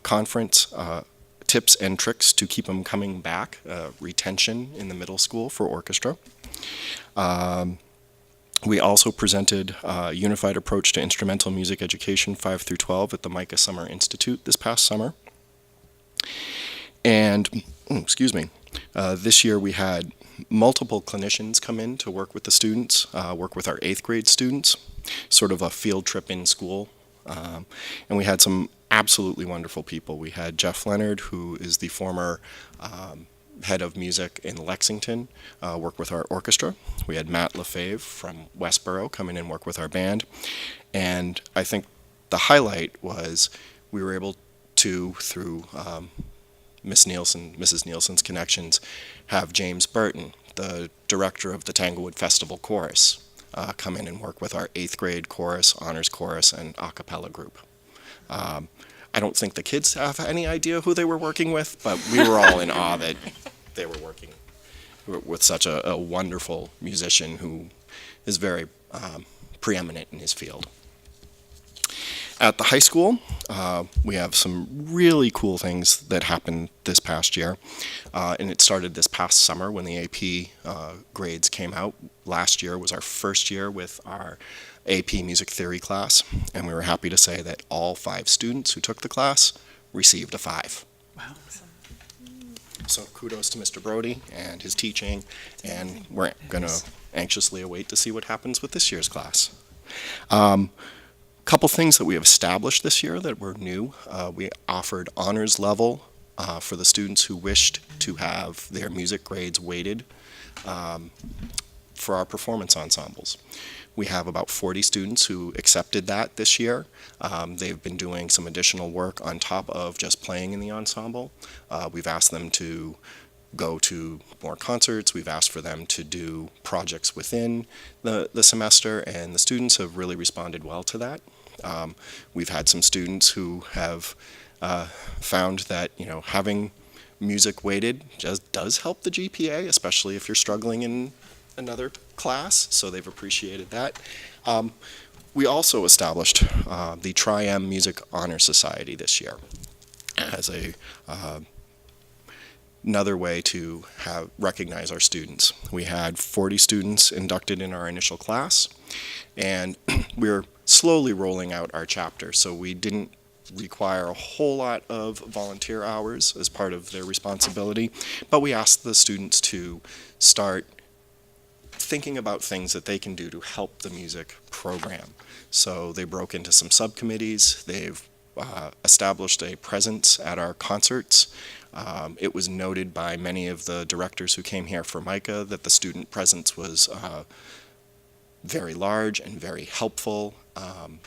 conference, tips and tricks to keep them coming back, retention in the middle school for orchestra. We also presented a unified approach to instrumental music education 5 through 12 at the Micah Summer Institute this past summer. And, this year we had multiple clinicians come in to work with the students, work with our 8th grade students, sort of a field trip in school. And we had some absolutely wonderful people. We had Jeff Leonard, who is the former head of music in Lexington, work with our orchestra. We had Matt Lefebvre from Westboro come in and work with our band. And I think the highlight was we were able to, through Mrs. Nielsen's connections, have James Burton, the director of the Tanglewood Festival Chorus, come in and work with our 8th grade chorus, honors chorus, and a cappella group. I don't think the kids have any idea who they were working with, but we were all in awe that they were working with such a wonderful musician who is very preeminent in his field. At the high school, we have some really cool things that happened this past year, and it started this past summer when the AP grades came out. Last year was our first year with our AP Music Theory class, and we were happy to say that all 5 students who took the class received a 5. Wow. So kudos to Mr. Brody and his teaching, and we're going to anxiously await to see what happens with this year's class. Couple things that we have established this year that were new. We offered honors level for the students who wished to have their music grades weighted for our performance ensembles. We have about 40 students who accepted that this year. They've been doing some additional work on top of just playing in the ensemble. We've asked them to go to more concerts. We've asked for them to do projects within the semester, and the students have really responded well to that. We've had some students who have found that, you know, having music weighted just does help the GPA, especially if you're struggling in another class, so they've appreciated that. We also established the Tri-M Music Honor Society this year as another way to recognize our students. We had 40 students inducted in our initial class, and we're slowly rolling out our chapter, so we didn't require a whole lot of volunteer hours as part of their responsibility, but we asked the students to start thinking about things that they can do to help the music program. So they broke into some subcommittees. They've established a presence at our concerts. It was noted by many of the directors who came here for MICA that the student presence was very large and very helpful.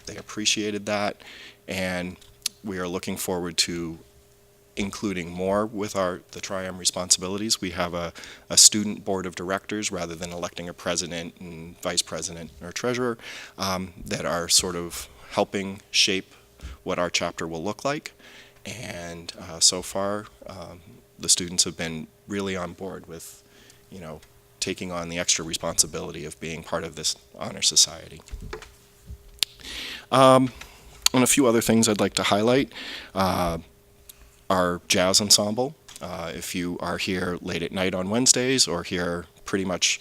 They appreciated that, and we are looking forward to including more with the Tri-M responsibilities. We have a student board of directors rather than electing a president and vice president or treasurer that are sort of helping shape what our chapter will look like. And so far, the students have been really on board with, you know, taking on the extra responsibility of being part of this honor society. And a few other things I'd like to highlight. Our jazz ensemble. If you are here late at night on Wednesdays or here pretty much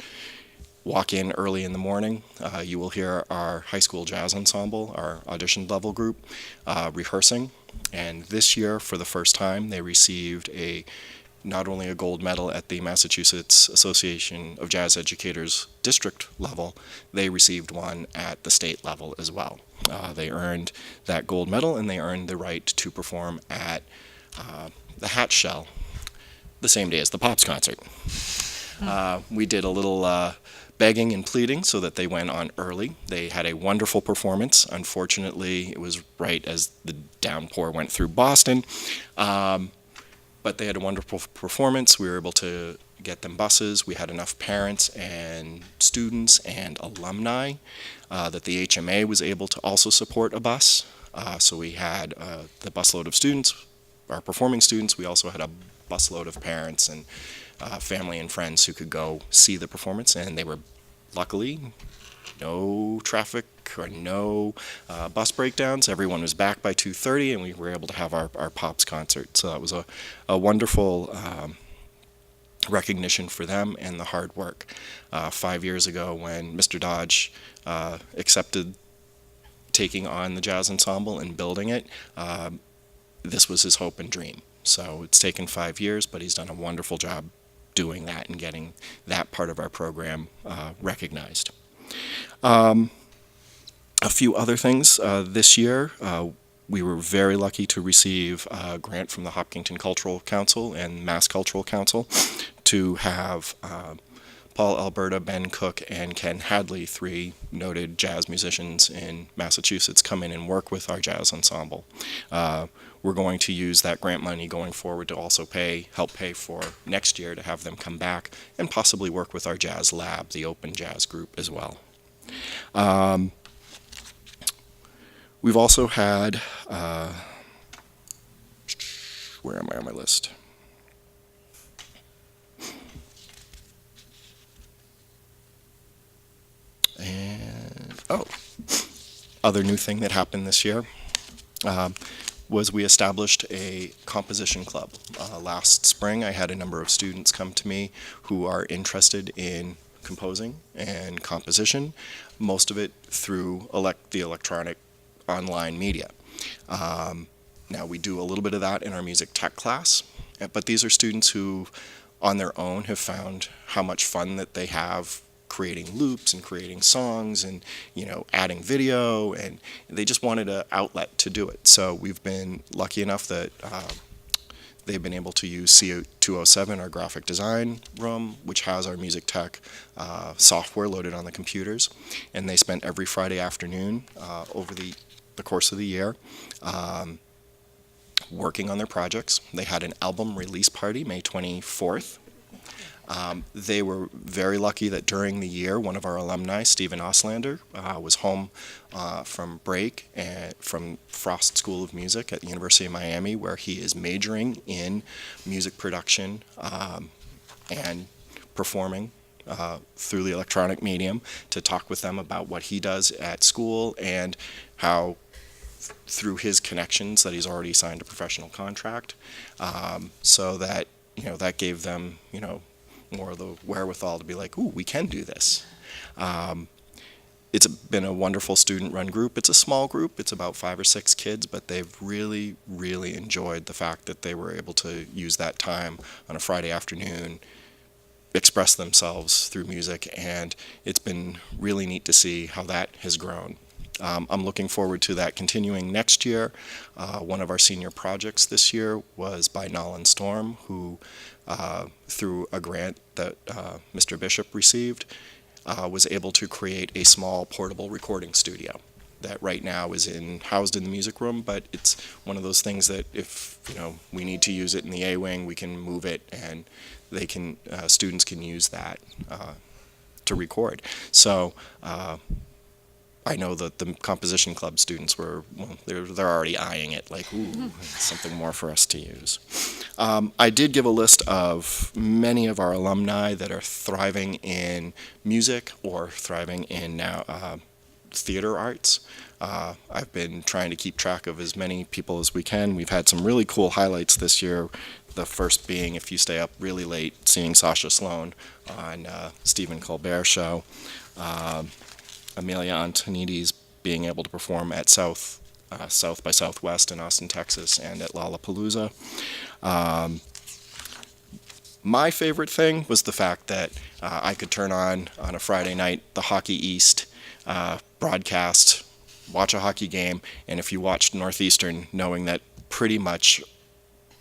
walk in early in the morning, you will hear our high school jazz ensemble, our audition level group, rehearsing. And this year, for the first time, they received not only a gold medal at the Massachusetts Association of Jazz Educators district level, they received one at the state level as well. They earned that gold medal, and they earned the right to perform at the Hatch Shell the same day as the Pops concert. We did a little begging and pleading so that they went on early. They had a wonderful performance. Unfortunately, it was right as the downpour went through Boston, but they had a wonderful performance. We were able to get them buses. We had enough parents and students and alumni that the HMA was able to also support a bus. So we had the busload of students, our performing students. We also had a busload of parents and family and friends who could go see the performance, and they were luckily no traffic or no bus breakdowns. Everyone was back by 2:30, and we were able to have our Pops concert. So that was a wonderful recognition for them and the hard work. 5 years ago, when Mr. Dodge accepted taking on the jazz ensemble and building it, this was his hope and dream. So it's taken 5 years, but he's done a wonderful job doing that and getting that part of our program recognized. A few other things this year. We were very lucky to receive a grant from the Hopkinton Cultural Council and Mass Cultural Council to have Paul Alberta, Ben Cook, and Ken Hadley, 3 noted jazz musicians in Massachusetts, come in and work with our jazz ensemble. We're going to use that grant money going forward to also help pay for next year to have them come back and possibly work with our jazz lab, the open jazz group, as well. We've also had, where am I on my list? And, other new thing that happened this year was we established a composition club. Last spring, I had a number of students come to me who are interested in composing and composition, most of it through the electronic online media. Now, we do a little bit of that in our music tech class, but these are students who, on their own, have found how much fun that they have creating loops and creating songs and, adding video, and they just wanted an outlet to do it. So we've been lucky enough that they've been able to use C207, our graphic design room, which has our music tech software loaded on the computers. And they spent every Friday afternoon over the course of the year working on their projects. They had an album release party May 24th. They were very lucky that during the year, one of our alumni, Stephen Oslander, was home from break from Frost School of Music at the University of Miami, where he is majoring in music production and performing through the electronic medium, to talk with them about what he does at school and how through his connections that he's already signed a professional contract, so that that gave them more of the wherewithal to be like, ooh, we can do this. It's been a wonderful student-run group. It's a small group. It's about 5 or 6 kids, but they've really, really enjoyed the fact that they were able to use that time on a Friday afternoon, express themselves through music, and it's been really neat to see how that has grown. I'm looking forward to that continuing next year. One of our senior projects this year was by Nolan Storm, who, through a grant that Mr. Bishop received, was able to create a small portable recording studio that right now is housed in the music room, but it's one of those things that if we need to use it in the A wing, we can move it, and they can students can use that to record. So I know that the composition club students they're already eyeing it, like, ooh, something more for us to use. I did give a list of many of our alumni that are thriving in music or thriving in now theater arts. I've been trying to keep track of as many people as we can. We've had some really cool highlights this year. The first being, if you stay up really late, seeing Sasha Sloan on Stephen Colbert show. Amelia Antonides being able to perform at South by Southwest in Austin, Texas, and at Lollapalooza. My favorite thing was the fact that I could turn on a Friday night the Hockey East broadcast, watch a hockey game, and if you watched Northeastern, knowing that pretty much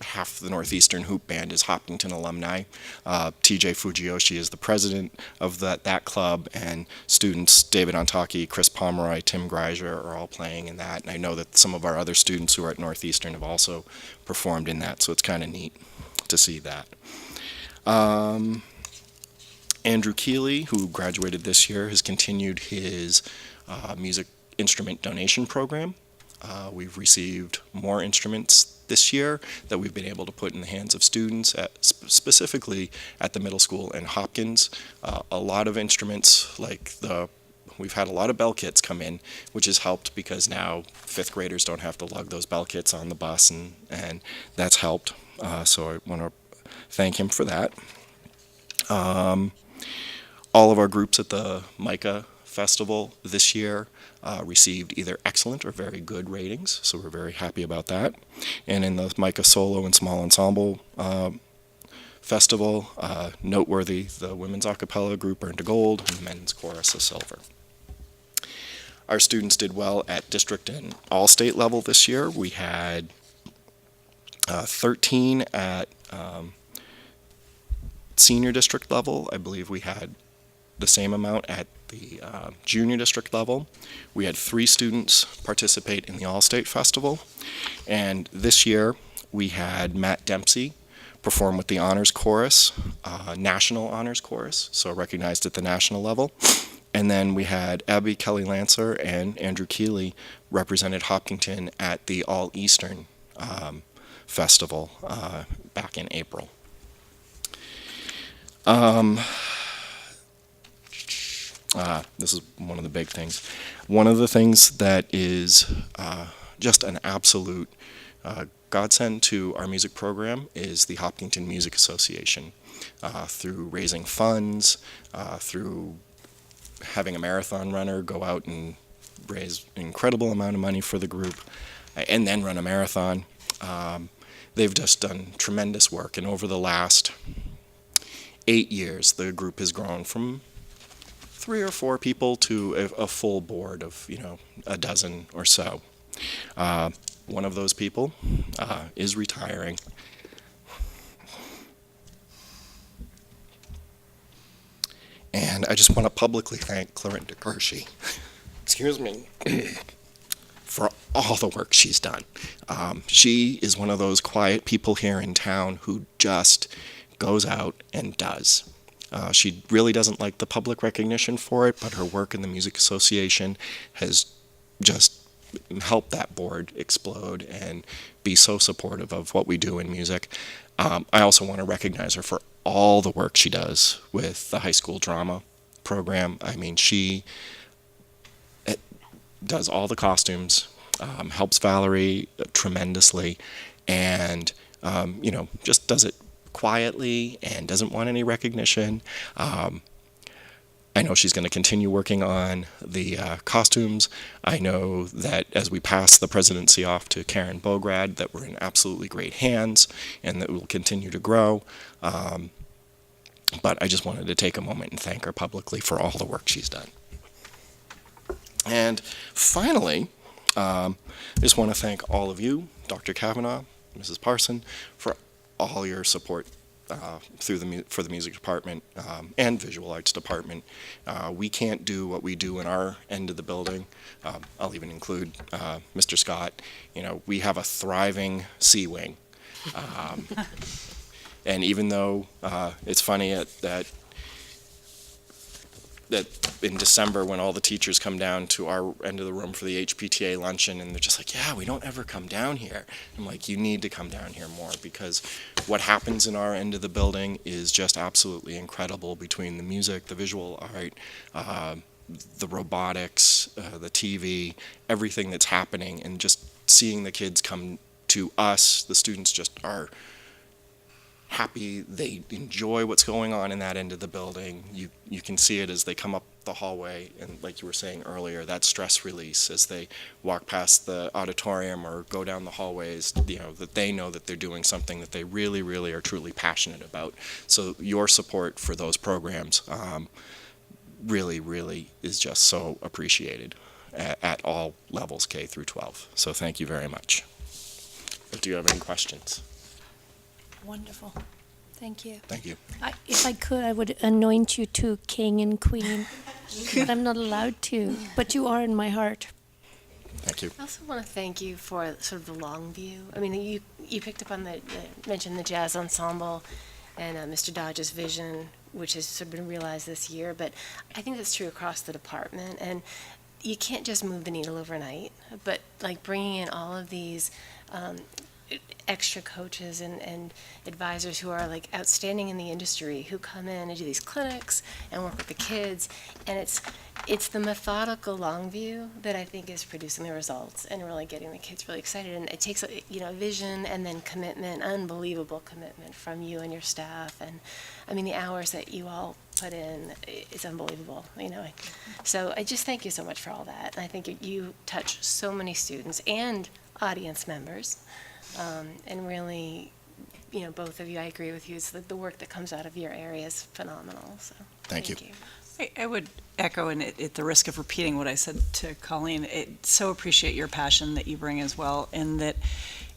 half the Northeastern Hoop Band is Hopkinton alumni. TJ Fujiyoshi is the president of that club, and students David Ontaki, Chris Pomeroy, Tim Greiser are all playing in that. And I know that some of our other students who are at Northeastern have also performed in that, so it's kind of neat to see that. Andrew Keeley, who graduated this year, has continued his music instrument donation program. We've received more instruments this year that we've been able to put in the hands of students, specifically at the middle school and Hopkins. A lot of instruments, we've had a lot of bell kits come in, which has helped because now 5th graders don't have to lug those bell kits on the bus, and that's helped. So I want to thank him for that. All of our groups at the MICA Festival this year received either excellent or very good ratings, so we're very happy about that. And in the MICA Solo and Small Ensemble Festival, noteworthy, the women's a cappella group earned a gold and the men's chorus a silver. Our students did well at district and all-state level this year. We had 13 at senior district level. I believe we had the same amount at the junior district level. We had 3 students participate in the All-State Festival, and this year we had Matt Dempsey perform with the Honors Chorus, National Honors Chorus, so recognized at the national level. And then we had Abby Kelly Lancer and Andrew Keeley represented Hopkinton at the All-Eastern Festival back in April. This is one of the big things. One of the things that is just an absolute godsend to our music program is the Hopkinton Music Association. Through raising funds, through having a marathon runner go out and raise an incredible amount of money for the group, and then run a marathon. They've just done tremendous work, and over the last 8 years, the group has grown from 3 or 4 people to a full board of, a dozen or so. One of those people is retiring. And I just want to publicly thank Clarinda Kershey, excuse me, for all the work she's done. She is one of those quiet people here in town who just goes out and does. She really doesn't like the public recognition for it, but her work in the Music Association has just helped that board explode and be so supportive of what we do in music. I also want to recognize her for all the work she does with the high school drama program. I mean, she does all the costumes, helps Valerie tremendously, and, just does it quietly and doesn't want any recognition. I know she's going to continue working on the costumes. I know that as we pass the presidency off to Karen Bograd, that we're in absolutely great hands and that we'll continue to grow. But I just wanted to take a moment and thank her publicly for all the work she's done. And finally, I just want to thank all of you, Dr. Kavanaugh, Mrs. Parson, for all your support for the music department and visual arts department. We can't do what we do in our end of the building. I'll even include Mr. Scott. We have a thriving C wing. And even though it's funny that in December when all the teachers come down to our end of the room for the HPTA luncheon and they're just like, yeah, we don't ever come down here. I'm like, you need to come down here more, because what happens in our end of the building is just absolutely incredible, between the music, the visual art, the robotics, the TV, everything that's happening, and just seeing the kids come to us. The students just are happy. They enjoy what's going on in that end of the building. You can see it as they come up the hallway, and like you were saying earlier, that stress release as they walk past the auditorium or go down the hallways, that they know that they're doing something that they really, really are truly passionate about. So your support for those programs really, really is just so appreciated at all levels, K through 12. So thank you very much. But do you have any questions? Wonderful. Thank you. Thank you. If I could, I would anoint you to king and queen, but I'm not allowed to. But you are in my heart. Thank you. I also want to thank you for sort of the long view. I mean, you picked up on mentioned the jazz ensemble and Mr. Dodge's vision, which has sort of been realized this year, but I think that's true across the department. And you can't just move the needle overnight, but like bringing in all of these extra coaches and advisors who are like outstanding in the industry, who come in and do these clinics and work with the kids, and it's the methodical long view that I think is producing the results and really getting the kids really excited. And it takes vision and then commitment, unbelievable commitment from you and your staff. And I mean, the hours that you all put in is unbelievable. So I just thank you so much for all that. And I think you touch so many students and audience members. And really, both of you, I agree with you. It's the work that comes out of your area is phenomenal. So thank you. I would echo, and at the risk of repeating what I said to Colleen, so appreciate your passion that you bring as well, and that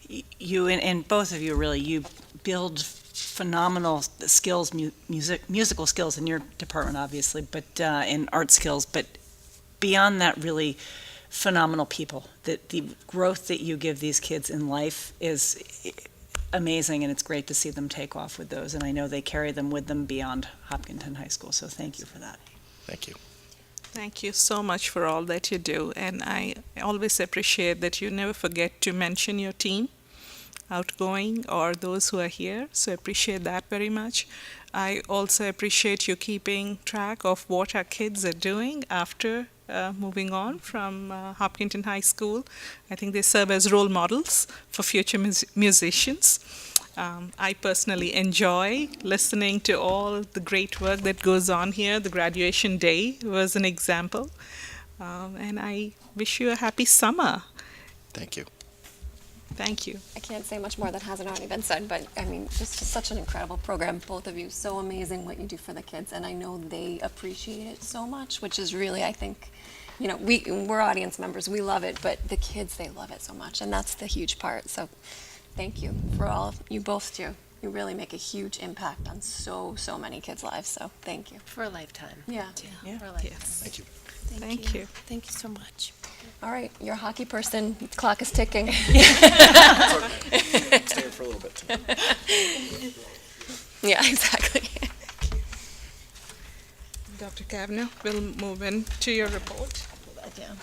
you and both of you really, you build phenomenal skills, musical skills in your department, obviously, but in art skills, but beyond that, really phenomenal people. That the growth that you give these kids in life is amazing, and it's great to see them take off with those, and I know they carry them with them beyond Hopkinton High School, so thank you for that. Thank you. Thank you so much for all that you do, and I always appreciate that you never forget to mention your team, outgoing or those who are here, so I appreciate that very much. I also appreciate you keeping track of what our kids are doing after moving on from Hopkinton High School. I think they serve as role models for future musicians. I personally enjoy listening to all the great work that goes on here. The graduation day was an example. And I wish you a happy summer. Thank you. Thank you. I can't say much more that hasn't already been said, but I mean, just such an incredible program, both of you. So amazing what you do for the kids, and I know they appreciate it so much, which is really, I think, you know, we're audience members, we love it, but the kids, they love it so much, and that's the huge part. So thank you for all you both do. You really make a huge impact on so many kids' lives, so thank you. For a lifetime. Yeah. For a lifetime. Thank you. Thank you. Thank you so much. All right, you're a hockey person, the clock is ticking. Stay here for a little bit. Yeah, exactly. Dr. Kavanaugh, we'll move in to your report. Pull that down.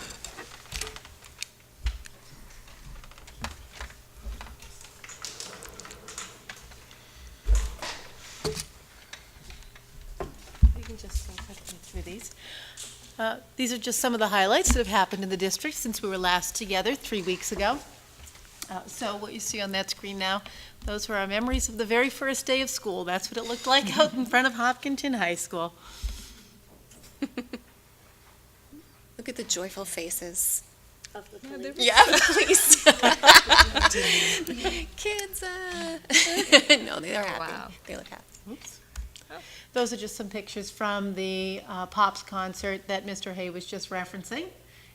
You can just go quickly through these. These are just some of the highlights that have happened in the district since we were last together 3 weeks ago. So what you see on that screen now, those were our memories of the very first day of school. That's what it looked like out in front of Hopkinton High School. Look at the joyful faces. Of the police. Yeah, please. Kids, no, they are happy. Wow. They look happy. Oops. Those are just some pictures from the Pops concert that Mr. Hay was just referencing.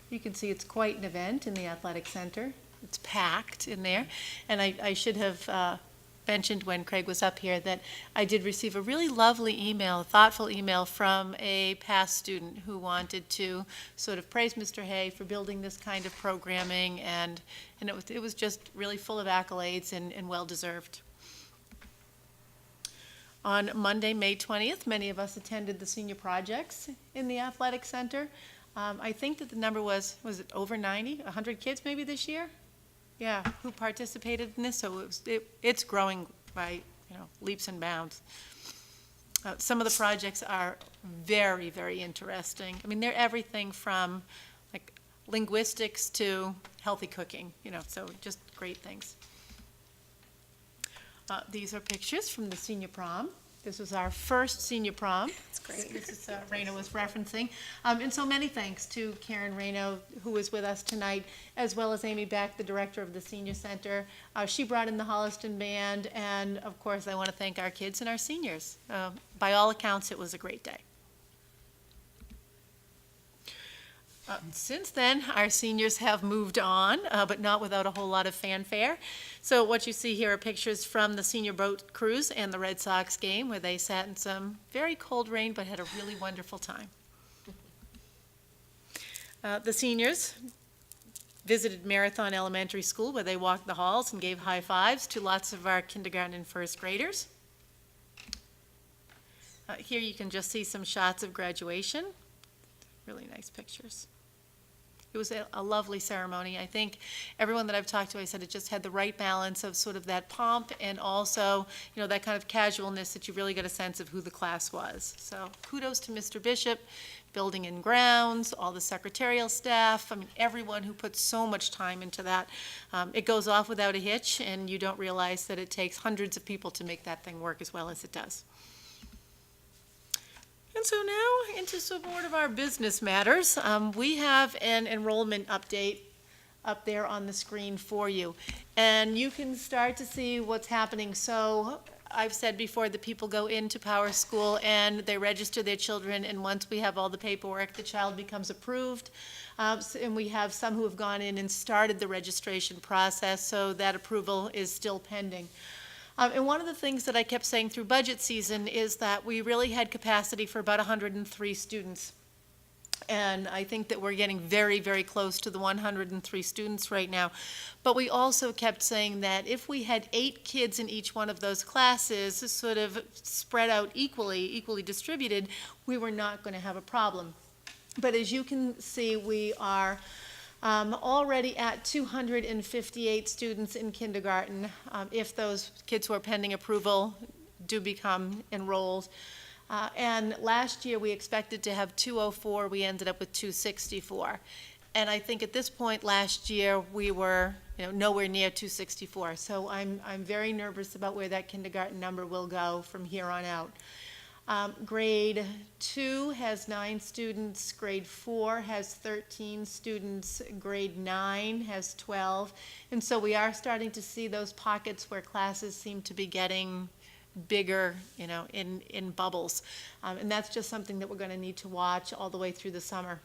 You can see it's quite an event in the athletic center. It's packed in there. And I should have mentioned when Craig was up here that I did receive a really lovely email, a thoughtful email from a past student who wanted to sort of praise Mr. Hay for building this kind of programming, and it was just really full of accolades and well-deserved. On Monday, May 20th, many of us attended the senior projects in the athletic center. I think that the number was it over 90, 100 kids maybe this year? Yeah, who participated in this, so it's growing by, leaps and bounds. Some of the projects are very, very interesting. I mean, they're everything from like linguistics to healthy cooking, so just great things. These are pictures from the senior prom. This was our first senior prom. That's great. This is Reno was referencing. And so many thanks to Karen Reno, who is with us tonight, as well as Amy Beck, the director of the Senior Center. She brought in the Holliston Band, and of course, I want to thank our kids and our seniors. By all accounts, it was a great day. Since then, our seniors have moved on, but not without a whole lot of fanfare. So what you see here are pictures from the senior boat cruise and the Red Sox game, where they sat in some very cold rain, but had a really wonderful time. The seniors visited Marathon Elementary School, where they walked the halls and gave high fives to lots of our kindergarten and first graders. Here you can just see some shots of graduation. Really nice pictures. It was a lovely ceremony. I think everyone that I've talked to, I said it just had the right balance of sort of that pomp and also, that kind of casualness that you really get a sense of who the class was. So kudos to Mr. Bishop, Building and Grounds, all the secretarial staff, everyone who puts so much time into that. It goes off without a hitch, and you don't realize that it takes hundreds of people to make that thing work as well as it does. And so now into some more of our business matters. We have an enrollment update up there on the screen for you. And you can start to see what's happening. So I've said before that people go into Power School and they register their children, and once we have all the paperwork, the child becomes approved. And we have some who have gone in and started the registration process, so that approval is still pending. And one of the things that I kept saying through budget season is that we really had capacity for about 103 students. And I think that we're getting very, very close to the 103 students right now. But we also kept saying that if we had 8 kids in each one of those classes, sort of spread out equally distributed, we were not going to have a problem. But as you can see, we are already at 258 students in kindergarten, if those kids who are pending approval do become enrolled. And last year we expected to have 204, we ended up with 264. And I think at this point last year we were nowhere near 264. So I'm very nervous about where that kindergarten number will go from here on out. Grade 2 has 9 students, grade 4 has 13 students, grade 9 has 12. And so we are starting to see those pockets where classes seem to be getting bigger, in bubbles. And that's just something that we're going to need to watch all the way through the summer.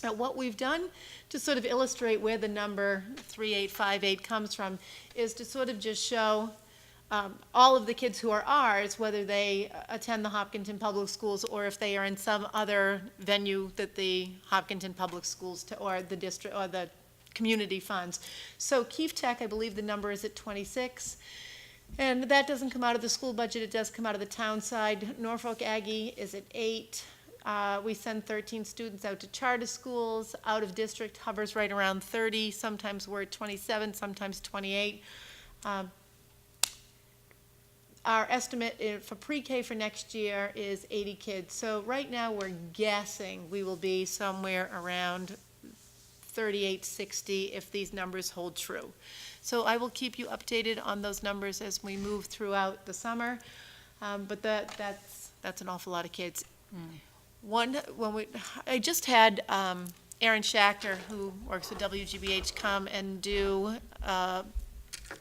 What we've done to sort of illustrate where the number 3858 comes from is to sort of just show all of the kids who are ours, whether they attend the Hopkinton Public Schools or if they are in some other venue that the Hopkinton Public Schools or the district or the community funds. So Keefe Tech, I believe the number is at 26. And that doesn't come out of the school budget, it does come out of the town side. Norfolk Aggie is at 8. We send 13 students out to charter schools. Out of district hovers right around 30. Sometimes we're at 27, sometimes 28. Our estimate for pre-K for next year is 80 kids. So right now we're guessing we will be somewhere around 38, 60 if these numbers hold true. So I will keep you updated on those numbers as we move throughout the summer. But that's an awful lot of kids. I just had Aaron Schachter, who works with WGBH, come and do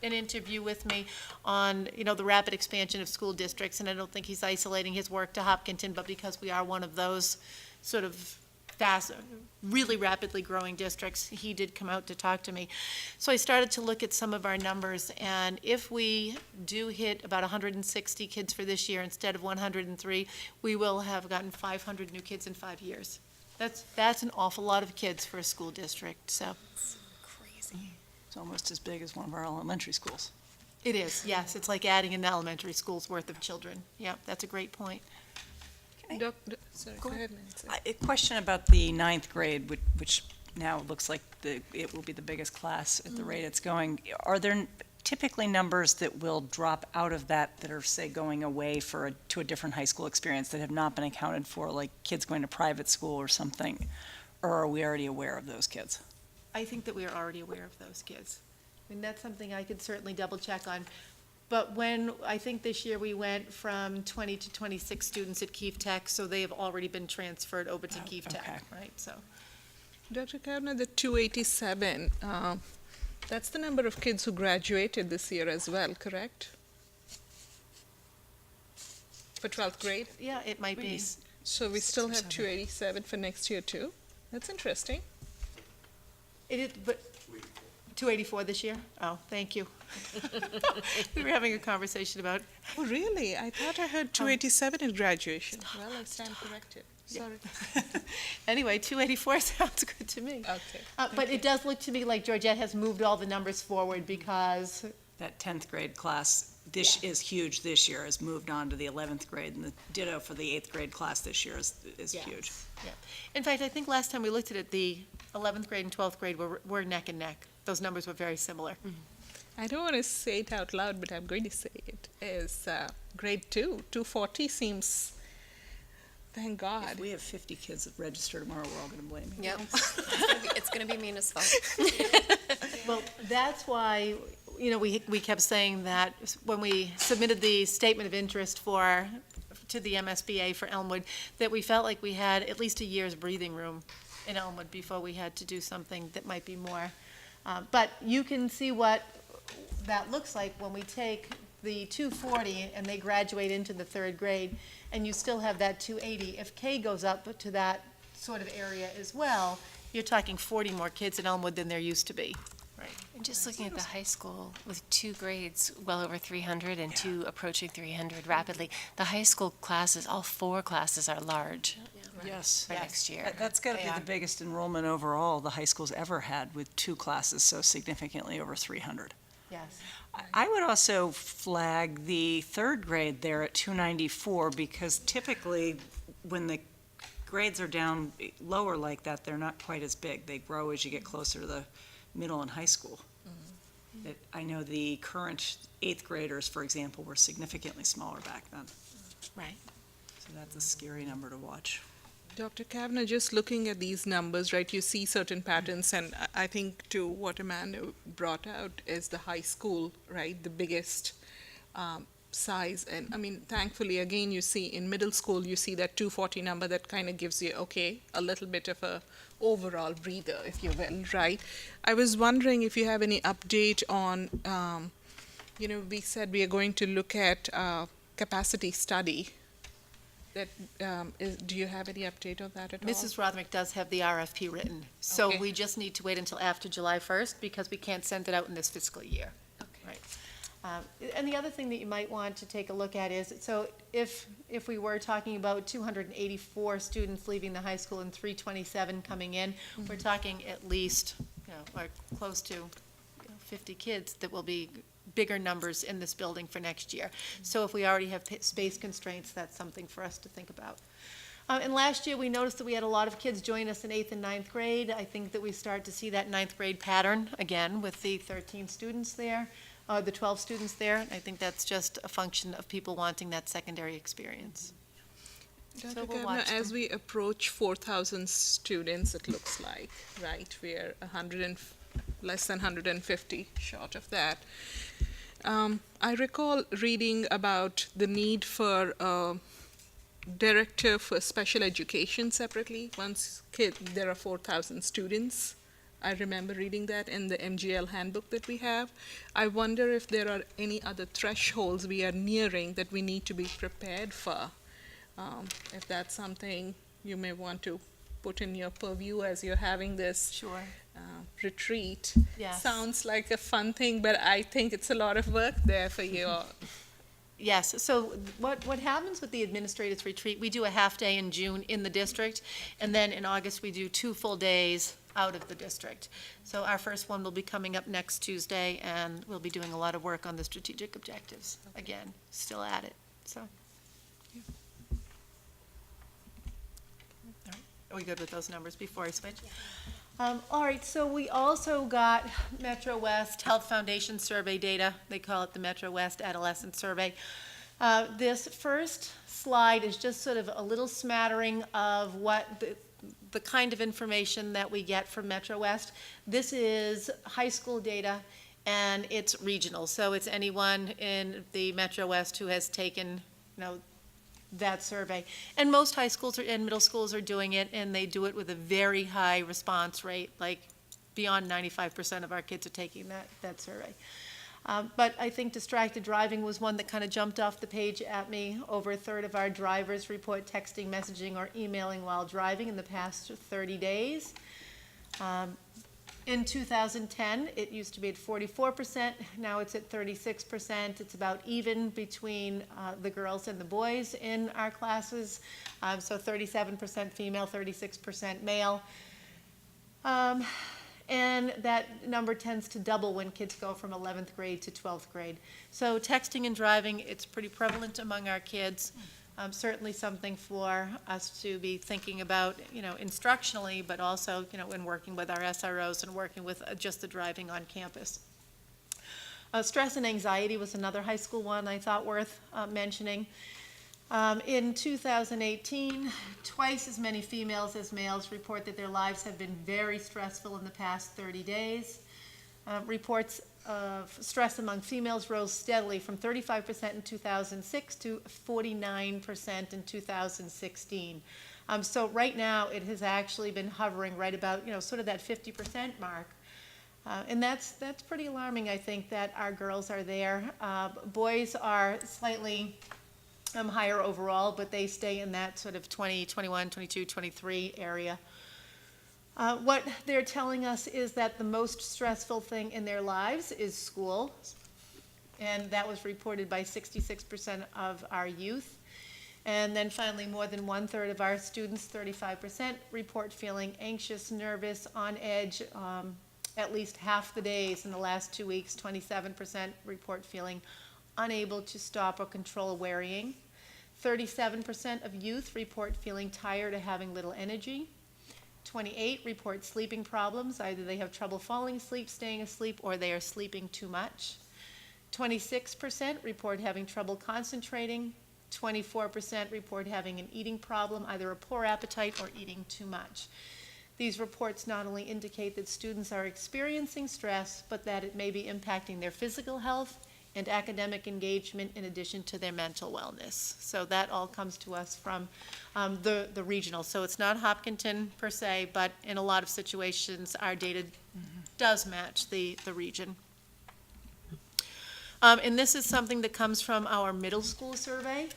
an interview with me on, the rapid expansion of school districts, and I don't think he's isolating his work to Hopkinton, but because we are one of those sort of fast, really rapidly growing districts, he did come out to talk to me. So I started to look at some of our numbers, and if we do hit about 160 kids for this year instead of 103, we will have gotten 500 new kids in 5 years. That's an awful lot of kids for a school district, so. Crazy. It's almost as big as one of our elementary schools. It is, yes. It's like adding an elementary school's worth of children. Yeah, that's a great point. Go ahead, Nancy. A question about the 9th grade, which now looks like it will be the biggest class at the rate it's going. Are there typically numbers that will drop out of that are, say, going away to a different high school experience that have not been accounted for, like kids going to private school or something? Or are we already aware of those kids? I think that we are already aware of those kids. I mean, that's something I could certainly double check on. But I think this year we went from 20 to 26 students at Keefe Tech, so they have already been transferred over to Keefe Tech, right? So, Dr. Kavanaugh, the 287, that's the number of kids who graduated this year as well, correct? For 12th grade? yeah, it might be. So we still have 287 for next year too? That's interesting. It is, but 284 this year? Oh, thank you. We were having a conversation about. Oh, really? I thought I heard 287 in graduation. Well, I stand corrected. Sorry. Anyway, 284 sounds good to me. Okay. But it does look to me like Georgette has moved all the numbers forward because. That 10th grade class is huge this year, has moved on to the 11th grade, and the ditto for the 8th grade class this year is huge. Yeah. In fact, I think last time we looked at it, the 11th grade and 12th grade were neck and neck. Those numbers were very similar. I don't want to say it out loud, but I'm going to say it, is grade 2, 240 seems, thank God. If we have 50 kids that register tomorrow, we're all going to blame you. Yep. It's gonna be Mina's fault. Well, that's why, we kept saying that when we submitted the statement of interest to the MSBA for Elmwood, that we felt like we had at least a year's breathing room in Elmwood before we had to do something that might be more. But you can see what that looks like when we take the 240 and they graduate into the 3rd grade, and you still have that 280. If K goes up to that sort of area as well, you're talking 40 more kids in Elmwood than there used to be. Right. And just looking at the high school with 2 grades well over 300 and 2 approaching 300 rapidly, the high school classes, all 4 classes are large. Yes. For next year. That's got to be the biggest enrollment overall the high school's ever had, with 2 classes so significantly over 300. Yes. I would also flag the 3rd grade there at 294, because typically when the grades are down lower like that, they're not quite as big. They grow as you get closer to the middle and high school. I know the current 8th graders, for example, were significantly smaller back then. Right. So that's a scary number to watch. Dr. Kavanaugh, just looking at these numbers, right, you see certain patterns, and I think to what Amanda brought out is the high school, right, the biggest size. And I mean, thankfully, again, you see in middle school, you see that 240 number that kind of gives you, okay, a little bit of a overall breather, if you will, right? I was wondering if you have any update on, we said we are going to look at capacity study. Do you have any update on that at all? Mrs. Rothrick does have the RFP written, so Okay. we just need to wait until after July 1st because we can't send it out in this fiscal year. Right. And the other thing that you might want to take a look at is, so if we were talking about 284 students leaving the high school and 327 coming in, we're talking at least, like close to 50 kids that will be bigger numbers in this building for next year. So if we already have space constraints, that's something for us to think about. And last year, we noticed that we had a lot of kids join us in 8th and 9th grade. I think that we start to see that 9th grade pattern again with the 13 students there, the 12 students there. I think that's just a function of people wanting that secondary experience. Dr. So we'll Kavanaugh, watch as them. we approach 4,000 students, it looks like, right? We're less than 150 short of that. I recall reading about the need for a director for special education separately. Once there are 4,000 students. I remember reading that in the MGL handbook that we have. I wonder if there are any other thresholds we are nearing that we need to be prepared for. If that's something you may want to put in your purview as you're having this retreat. Yes. Sounds like a fun thing, but I think it's a lot of work there for you. Yes, so what happens with the administrators retreat, we do a half day in June in the district, and then in August, we do 2 full days out of the district. So our first one will be coming up next Tuesday, and we'll be doing a lot of work on the strategic objectives. Again, still at it, so. All right. Are we good with those numbers before I switch? All right, so we also got Metro West Health Foundation survey data. They call it the Metro West Adolescent Survey. This first slide is just sort of a little smattering of what the kind of information that we get from Metro West. This is high school data, and it's regional. So it's anyone in the Metro West who has taken, that survey. And most high schools and middle schools are doing it, and they do it with a very high response rate, like beyond 95% of our kids are taking that survey. But I think distracted driving was one that kind of jumped off the page at me. Over a third of our drivers report texting, messaging, or emailing while driving in the past 30 days. In 2010, it used to be at 44%. Now it's at 36%. It's about even between the girls and the boys in our classes. So 37% female, 36% male. And that number tends to double when kids go from 11th grade to 12th grade. So texting and driving, it's pretty prevalent among our kids. Certainly something for us to be thinking about, instructionally, but also, in working with our SROs and working with just the driving on campus. Stress and anxiety was another high school one I thought worth mentioning. In 2018, twice as many females as males report that their lives have been very stressful in the past 30 days. Reports of stress among females rose steadily from 35% in 2006 to 49% in 2016. So right now, it has actually been hovering right about, sort of that 50% mark. And that's pretty alarming, I think, that our girls are there. Boys are slightly higher overall, but they stay in that sort of 20, 21, 22, 23 area. What they're telling us is that the most stressful thing in their lives is school, and that was reported by 66% of our youth. And then finally, more than 1/3 of our students, 35%, report feeling anxious, nervous, on edge, at least half the days in the last 2 weeks. 27% report feeling unable to stop or control worrying. 37% of youth report feeling tired or having little energy. 28 report sleeping problems. Either they have trouble falling asleep, staying asleep, or they are sleeping too much. 26% report having trouble concentrating. 24% report having an eating problem, either a poor appetite or eating too much. These reports not only indicate that students are experiencing stress, but that it may be impacting their physical health and academic engagement in addition to their mental wellness. So that all comes to us from the regional. So it's not Hopkinton per se, but in a lot of situations, our data does match the region. And this is something that comes from our middle school survey.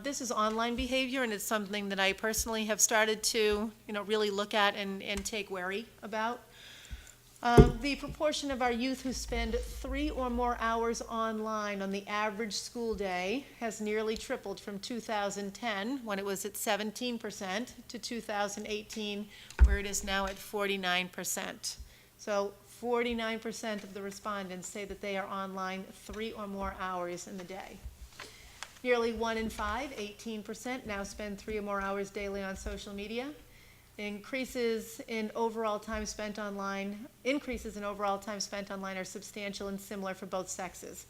This is online behavior, and it's something that I personally have started to, really look at and take wary about. The proportion of our youth who spend 3 or more hours online on the average school day has nearly tripled from 2010, when it was at 17%, to 2018, where it is now at 49%. So 49% of the respondents say that they are online 3 or more hours in the day. Nearly 1 in 5, 18%, now spend 3 or more hours daily on social media. Increases in overall time spent online are substantial and similar for both sexes.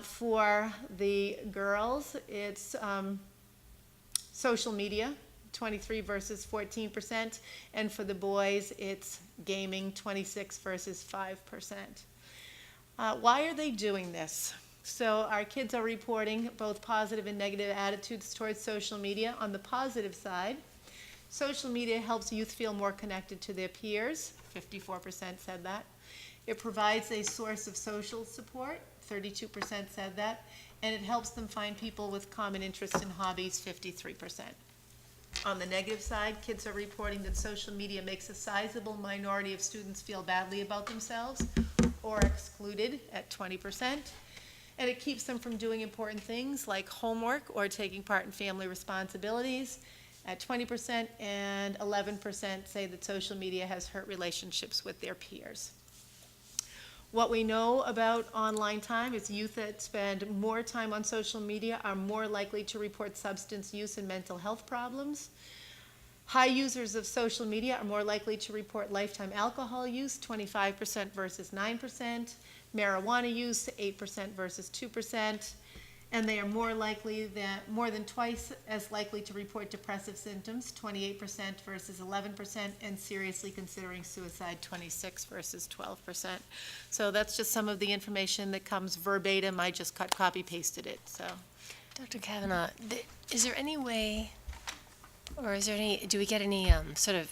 For the girls, it's social media, 23 versus 14%, and for the boys, it's gaming, 26 versus 5%. Why are they doing this? So our kids are reporting both positive and negative attitudes towards social media. On the positive side, social media helps youth feel more connected to their peers, 54% said that. It provides a source of social support, 32% said that, and it helps them find people with common interests and hobbies, 53%. On the negative side, kids are reporting that social media makes a sizable minority of students feel badly about themselves or excluded at 20%. And it keeps them from doing important things like homework or taking part in family responsibilities at 20%, and 11% say that social media has hurt relationships with their peers. What we know about online time is youth that spend more time on social media are more likely to report substance use and mental health problems. High users of social media are more likely to report lifetime alcohol use, 25% versus 9%, marijuana use, 8% versus 2%, and they are more than twice as likely to report depressive symptoms, 28% versus 11%, and seriously considering suicide, 26 versus 12%. So that's just some of the information that comes verbatim. I just copy pasted it. So, Dr. Kavanaugh, is there any way, or do we get any sort of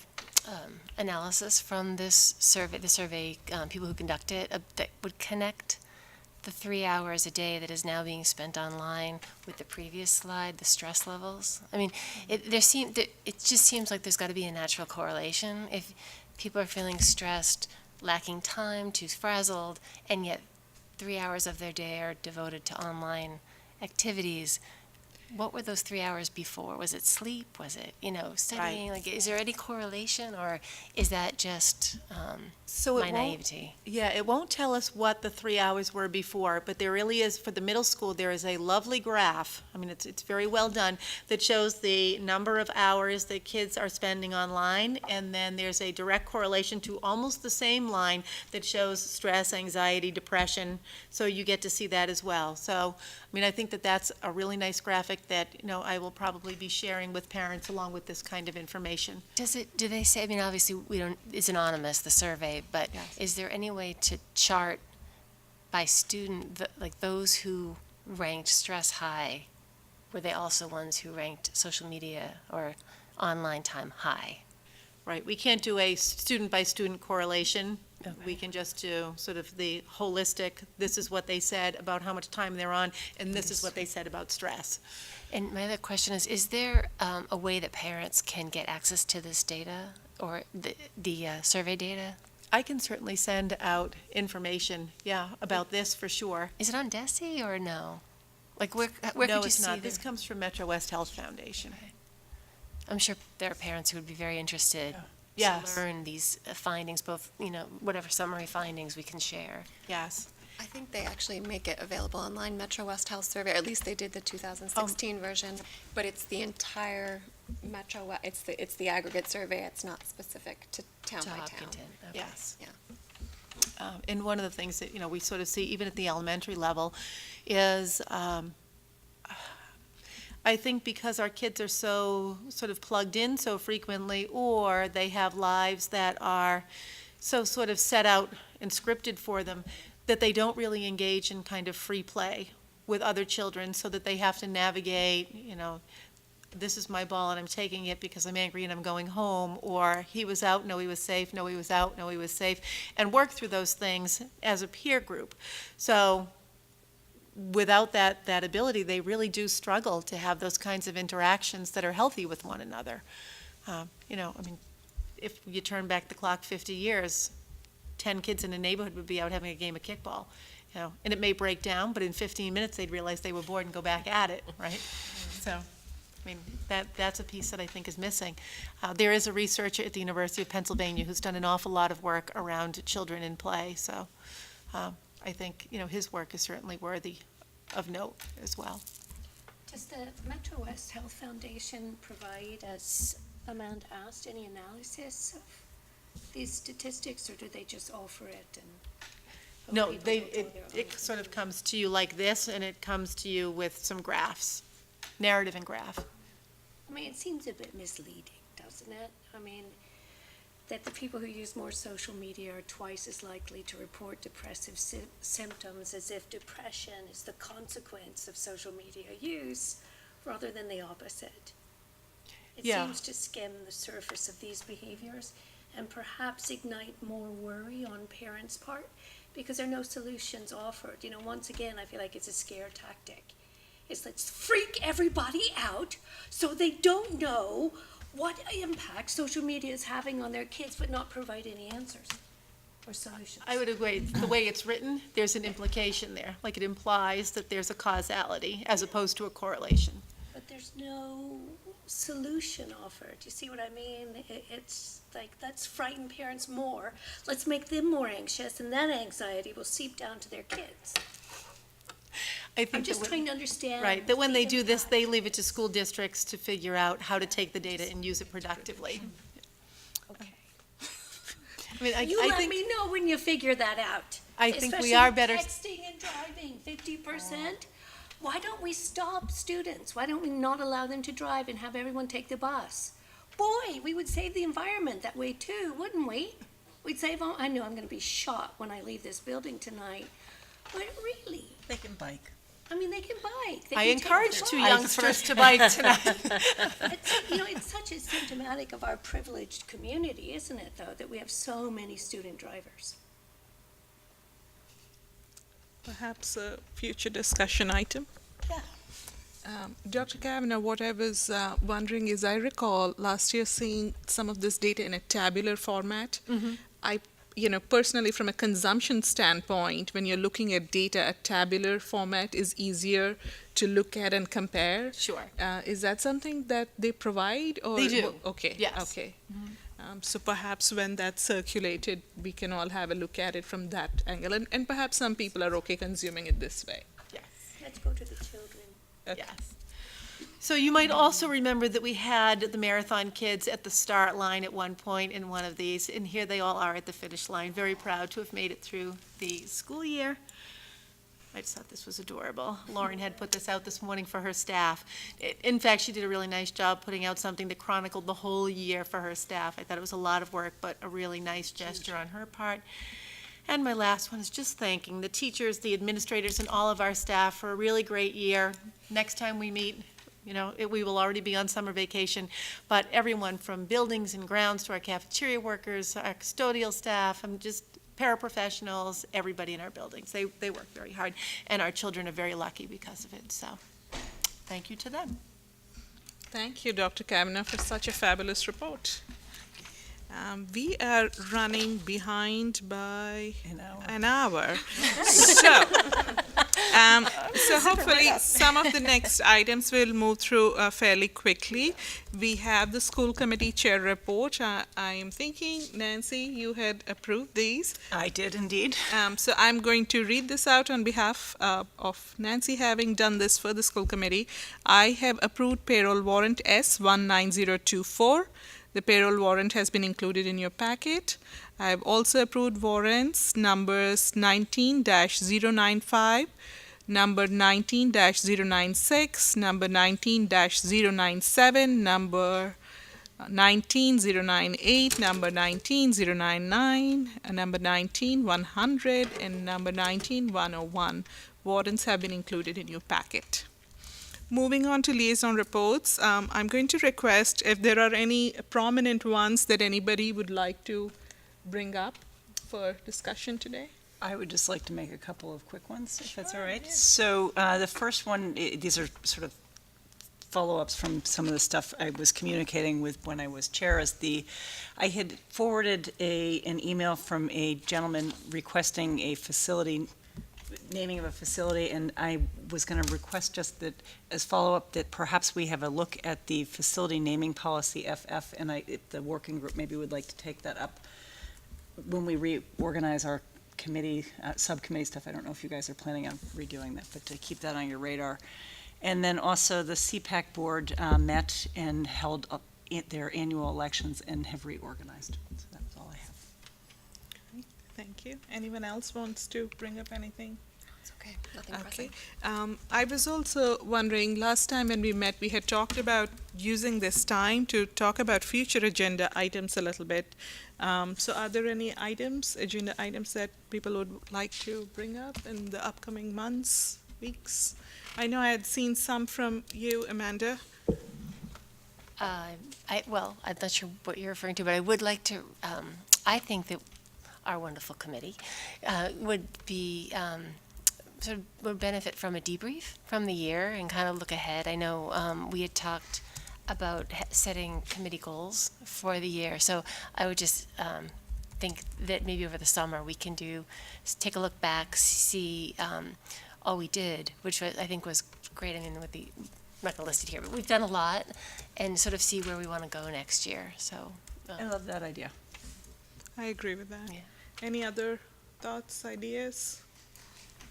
analysis from this survey, people who conduct it, that would connect the 3 hours a day that is now being spent online with the previous slide, the stress levels? I mean, it just seems like there's got to be a natural correlation. If people are feeling stressed, lacking time, too frazzled, and yet 3 hours of their day are devoted to online activities, what were those 3 hours before? Was it sleep? Was it, studying? Right. Like, is there any correlation, or is that just my naivety? Yeah, it won't tell us what the 3 hours were before, but there really is, for the middle school, there is a lovely graph. I mean, it's very well done, that shows the number of hours that kids are spending online, and then there's a direct correlation to almost the same line that shows stress, anxiety, depression, so you get to see that as well. So, I mean, I think that that's a really nice graphic that, I will probably be sharing with parents along with this kind of information. Do they say, I mean, obviously it's anonymous, the survey, but Yes. Is there any way to chart by student, like those who ranked stress high, were they also ones who ranked social media or online time high? Right, we can't do a student-by-student correlation. Okay. We can just do sort of the holistic, this is what they said about how much time they're on, and this is what they said about stress. And my other question is there a way that parents can get access to this data, or the survey data? I can certainly send out information, about this for sure. Is it on DESE or no? Like, where No, could you it's see not. This comes from Metro West Health Foundation. I'm sure there are parents who would be very interested Yes. to learn these findings, both, whatever summary findings we can share. Yes. I think they actually make it available online, Metro West Health Survey, or at least they did the 2016 version, but it's the entire Metro West, it's the aggregate survey, it's not specific to town by town. Hopkinton, okay. Yes. Yeah. And one of the things that, we sort of see even at the elementary level is, I think because our kids are so sort of plugged in so frequently, or they have lives that are so sort of set out and scripted for them, that they don't really engage in kind of free play with other children, so that they have to navigate, this is my ball and I'm taking it because I'm angry and I'm going home, or he was out, no, he was safe, no, he was out, no, he was safe, and work through those things as a peer group. So without that ability, they really do struggle to have those kinds of interactions that are healthy with one another. If you turn back the clock 50 years, 10 kids in a neighborhood would be out having a game of kickball, and it may break down, but in 15 minutes they'd realize they were bored and go back at it, right? So, that's a piece that I think is missing. There is a researcher at the University of Pennsylvania who's done an awful lot of work around children in play, so I think, his work is certainly worthy of note as well. Does the Metro West Health Foundation provide, as Amanda asked, any analysis of these statistics, or do they just offer it and hope No, people will do their it sort of comes to you like this, and it comes to you with some graphs, narrative and graph. It seems a bit misleading, doesn't it? That the people who use more social media are twice as likely to report depressive symptoms, as if depression is the consequence of social media use rather than the opposite. It Yeah. seems to skim the surface of these behaviors and perhaps ignite more worry on parents' part because there are no solutions offered. Once again, I feel like it's a scare tactic. It's let's freak everybody out so they don't know what impact social media is having on their kids, but not provide any answers or solutions. I would agree. The way it's written, there's an implication there. Like it implies that there's a causality as opposed to a correlation. But there's no solution offered. You see what I mean? It's like, let's frighten parents more. Let's make them more anxious, and that anxiety will seep down to their kids. I'm just trying to understand. Right, that when the they do this, impact. they leave it to school districts to figure out how to take the data and use it productively. Okay. I Let think, me know when you figure that out. I think we Especially are with better. Texting and driving, 50%. Why don't we stop students? Why don't we not allow them to drive and have everyone take the bus? Boy, we would save the environment that way too, wouldn't we? We'd save all, I know I'm gonna be shot when I leave this building tonight, but really, They can bike. they can bike. They I can take encourage the two bus. youngsters to bike tonight. It's such a symptomatic of our privileged community, isn't it, though, that we have so many student drivers? Perhaps a future discussion item. Yeah. Dr. Kavanagh, what I was wondering is, I recall last year seeing some of this data in a tabular format. I, personally, from a consumption standpoint, when you're looking at data, a tabular format is easier to look at and compare. Sure. Is that something that they provide? Or They do. Okay. Yes. Okay. So perhaps when that's circulated, we can all have a look at it from that angle, and perhaps some people are okay consuming it this way. Yes. Let's go to the children. Okay. Yes. So you might also remember that we had the marathon kids at the start line at one point in one of these, and here they all are at the finish line, very proud to have made it through the school year. I just thought this was adorable. Lauren had put this out this morning for her staff. In fact, she did a really nice job putting out something that chronicled the whole year for her staff. I thought it was a lot of work, but a really nice gesture on her part. And my last one is just thanking the teachers, the administrators, and all of our staff for a really great year. Next time we meet, we will already be on summer vacation, but everyone from buildings and grounds to our cafeteria workers, our custodial staff, just paraprofessionals, everybody in our buildings. They work very hard, and our children are very lucky because of it. So thank you to them. Thank you, Dr. Kavanagh, for such a fabulous report. We are running behind by an hour. So hopefully some of the next items we'll move through fairly quickly. We have the school committee chair report. I am thinking, Nancy, you had approved these. I did indeed. So I'm going to read this out on behalf of Nancy, having done this for the school committee. I have approved payroll warrant S19024. The payroll warrant has been included in your packet. I have also approved warrants numbers 19-095, number 19-096, number 19-097, number 19098, number 19099, number 19100, and number 19101. Wardens have been included in your packet. Moving on to liaison reports, I'm going to request if there are any prominent ones that anybody would like to bring up for discussion today. I would just like to make a couple of quick ones, if that's all right. So the first one, these are sort of follow-ups from some of the stuff I was communicating with when I was chair. I had forwarded an email from a gentleman requesting a facility, naming of a facility, and I was going to request just that as follow-up that perhaps we have a look at the facility naming policy FF, and the working group maybe would like to take that up when we reorganize our committee, subcommittee stuff. I don't know if you guys are planning on redoing that, but to keep that on your radar. And then also the CPAC board met and held up their annual elections and have reorganized. So that was all I have. Okay, thank you. Anyone else wants to bring up anything? It's okay. Nothing pressing. I was also wondering, last time when we met, we had talked about using this time to talk about future agenda items a little bit. So are there any agenda items that people would like to bring up in the upcoming months, weeks? I know I had seen some from you, Amanda. I'm not sure what you're referring to, but I would like to, I think that our wonderful committee would be, would benefit from a debrief from the year and kind of look ahead. I know we had talked about setting committee goals for the year, so I would just think that maybe over the summer we can take a look back, see all we did, which I think was great. I mean, I'm not going to list it here, but we've done a lot, and sort of see where we want to go next year. So I love that idea. I agree with that. Yeah. Any other thoughts, ideas?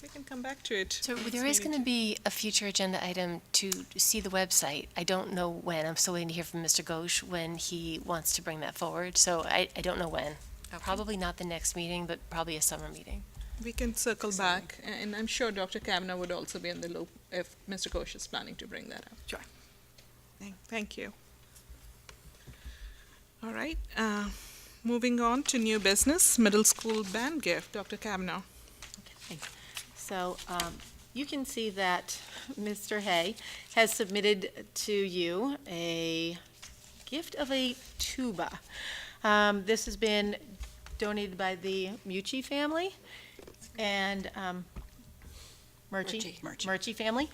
We can come back to it. So there is going to be a future agenda item to see the website. I don't know when. I'm still waiting to hear from Mr. Ghosh when he wants to bring that forward. So I don't know when. Probably not the next meeting, but probably a summer meeting. We can circle back, and I'm sure Dr. Kavanaugh would also be in the loop if Mr. Ghosh is planning to bring that up. Sure. Thank you. All right, moving on to new business, middle school band gift. Dr. Kavanaugh. Okay. So you can see that Mr. Hay has submitted to you a gift of a tuba. This has been donated by the Mucci family and Murchie family.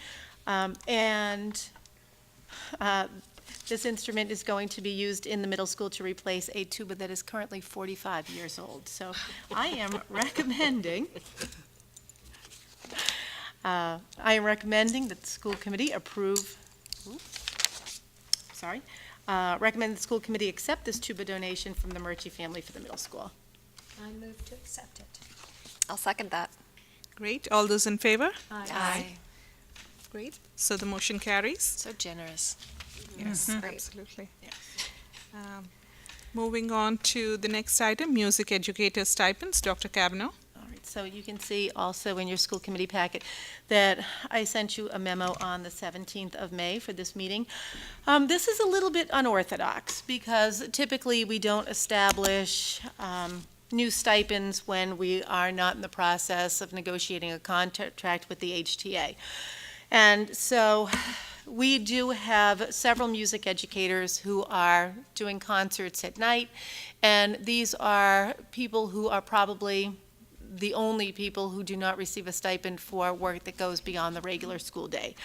This instrument is going to be used in the middle school to replace a tuba that is currently 45 years old. So I am recommending that the school committee recommend the school committee accept this tuba donation from the Murchie family for the middle school. I move to accept it. I'll second that. Great. All those in favor? Aye. Great. So the motion carries. So generous. Yes, Great. absolutely. Moving on to the next item, music educator stipends. Dr. Kavanaugh. All right, so you can see also in your school committee packet that I sent you a memo on the 17th of May for this meeting. This is a little bit unorthodox because typically we don't establish new stipends when we are not in the process of negotiating a contract with the HTA. And so we do have several music educators who are doing concerts at night, and these are people who are probably the only people who do not receive a stipend for work that goes beyond the regular school day.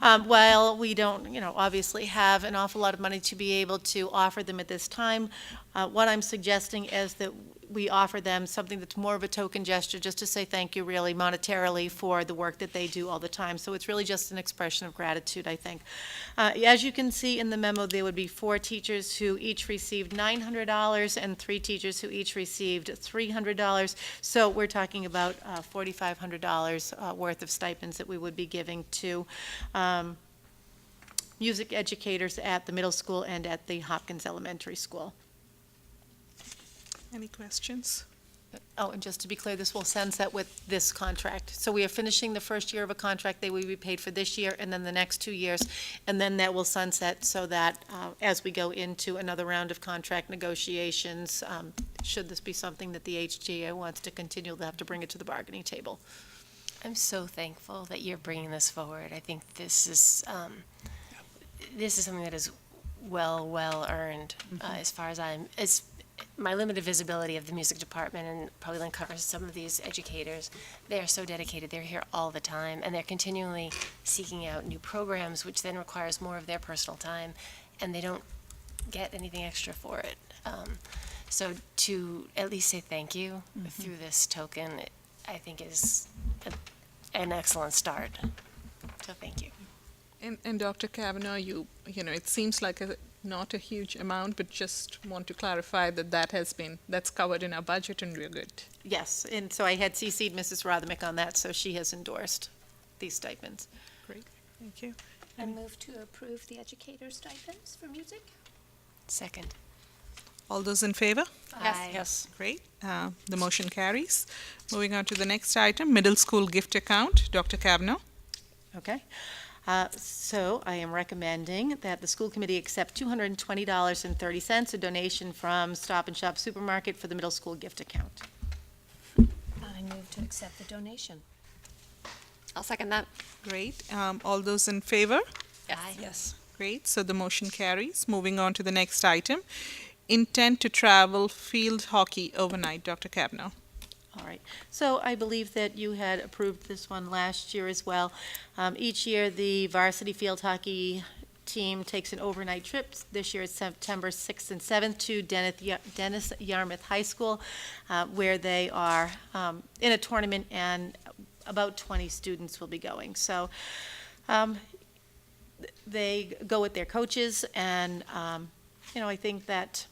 While we don't, obviously have an awful lot of money to be able to offer them at this time, what I'm suggesting is that we offer them something that's more of a token gesture, just to say thank you really monetarily for the work that they do all the time. So it's really just an expression of gratitude, I think. As you can see in the memo, there would be 4 teachers who each received $900 and 3 teachers who each received $300. So we're talking about $4,500 worth of stipends that we would be giving to music educators at the middle school and at the Hopkins Elementary School. Any questions? Oh, and just to be clear, this will sunset with this contract. So we are finishing the first year of a contract, they will be paid for this year, and then the next 2 years, and then that will sunset so that as we go into another round of contract negotiations, should this be something that the HGA wants to continue, they'll have to bring it to the bargaining table. I'm so thankful that you're bringing this forward. I think this is something that is well earned, as far as as my limited visibility of the music department, and probably uncovers some of these educators. They are so dedicated. They're here all the time, and they're continually seeking out new programs, which then requires more of their personal time, and they don't get anything extra for it. So to at least say thank you through this token, I think is an excellent start. So thank you. And Dr. Kavanaugh, you know, it seems like not a huge amount, but just want to clarify that's covered in our budget and we're good. Yes, and so I had CC'd Mrs. Rothermick on that, so she has endorsed these stipends. Great, thank you. I move to approve the educator stipends for music. Second. All those in favor? Yes. Yes. Great. The motion carries. Moving on to the next item, middle school gift account. Dr. Kavanaugh. Okay. So I am recommending that the school committee accept $220.30, a donation from Stop and Shop Supermarket for the middle school gift account. I move to accept the donation. I'll second that. Great. All those in favor? Yes. Great. So the motion carries. Moving on to the next item, intent to travel field hockey overnight. Dr. Kavanaugh. All right. So I believe that you had approved this one last year as well. Each year, the varsity field hockey team takes an overnight trip. This year it's September 6th and 7th to Dennis Yarmouth High School, where they are in a tournament, and about 20 students will be going. So they go with their coaches, and I think that